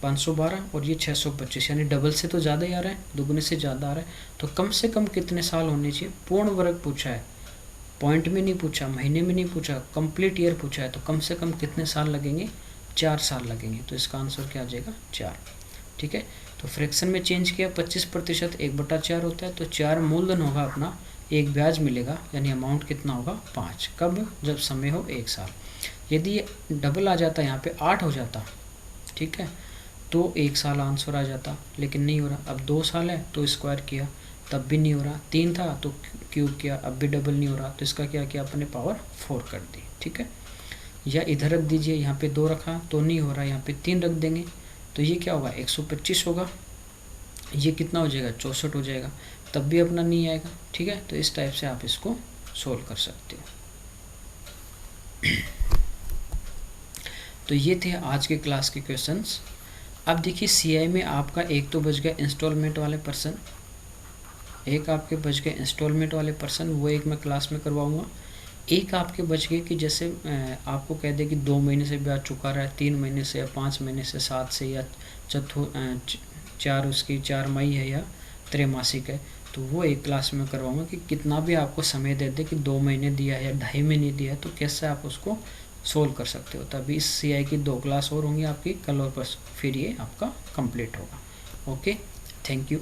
512 और ये 625, यानी डबल से तो ज़्यादा ही आ रहा है, दुगने से ज़्यादा आ रहा है। तो कम से कम कितने साल होने चाहिए, पूर्ण वर्ग पूछा है, पॉइंट में नहीं पूछा, महीने में नहीं पूछा, कंप्लीट ईयर पूछा है, तो कम से कम कितने साल लगेंगे 4 साल लगेंगे, तो इसका आंसर क्या आ जाएगा 4। ठीक है, तो फ्रैक्शन में चेंज किया 25% 1/4 होता है, तो 4 मूलधन होगा अपना, 1 ब्याज मिलेगा, यानी अमाउंट कितना होगा 5, कब, जब समय हो 1 साल। यदि ये डबल आ जाता यहाँ पे 8 हो जाता, ठीक है, तो 1 साल आंसर आ जाता, लेकिन नहीं हो रहा। अब 2 साल है तो स्क्वायर किया तब भी नहीं हो रहा, 3 था तो क्यूब किया अब भी डबल नहीं हो रहा, तो इसका क्या किया अपने पावर 4 कर दी। ठीक है, या इधर रख दीजिए, यहाँ पे 2 रखा तो नहीं हो रहा, यहाँ पे 3 रख देंगे तो ये क्या होगा 125 होगा, ये कितना हो जाएगा 64 हो जाएगा, तब भी अपना नहीं आएगा। ठीक है, तो इस टाइप से आप इसको सोल्व कर सकते हो। तो ये थे आज के क्लास के क्वेश्चंस। अब देखिए सीआई में आपका एक तो बच गया इंस्टॉलमेंट वाले पर्सन, एक आपके बच गए इंस्टॉलमेंट वाले पर्सन, वो एक मैं क्लास में करवाऊंगा। एक आपके बच गए कि जैसे आपको कह दे कि 2 महीने से ब्याज चुका रहा है, 3 महीने से या 5 महीने से, 7 से या 4 उसकी 4 मई है या त्रैमासिक है, तो वो एक क्लास में करवाऊंगा कि कितना भी आपको समय दे दे कि 2 महीने दिया है या 2.5 महीने दिया है, तो कैसे आप उसको सोल्व कर सकते हो। तभी इस सीआई की 2 क्लास और होंगी आपकी कल और परसों, फिर ये आपका कंप्लीट होगा। Okay, thank you.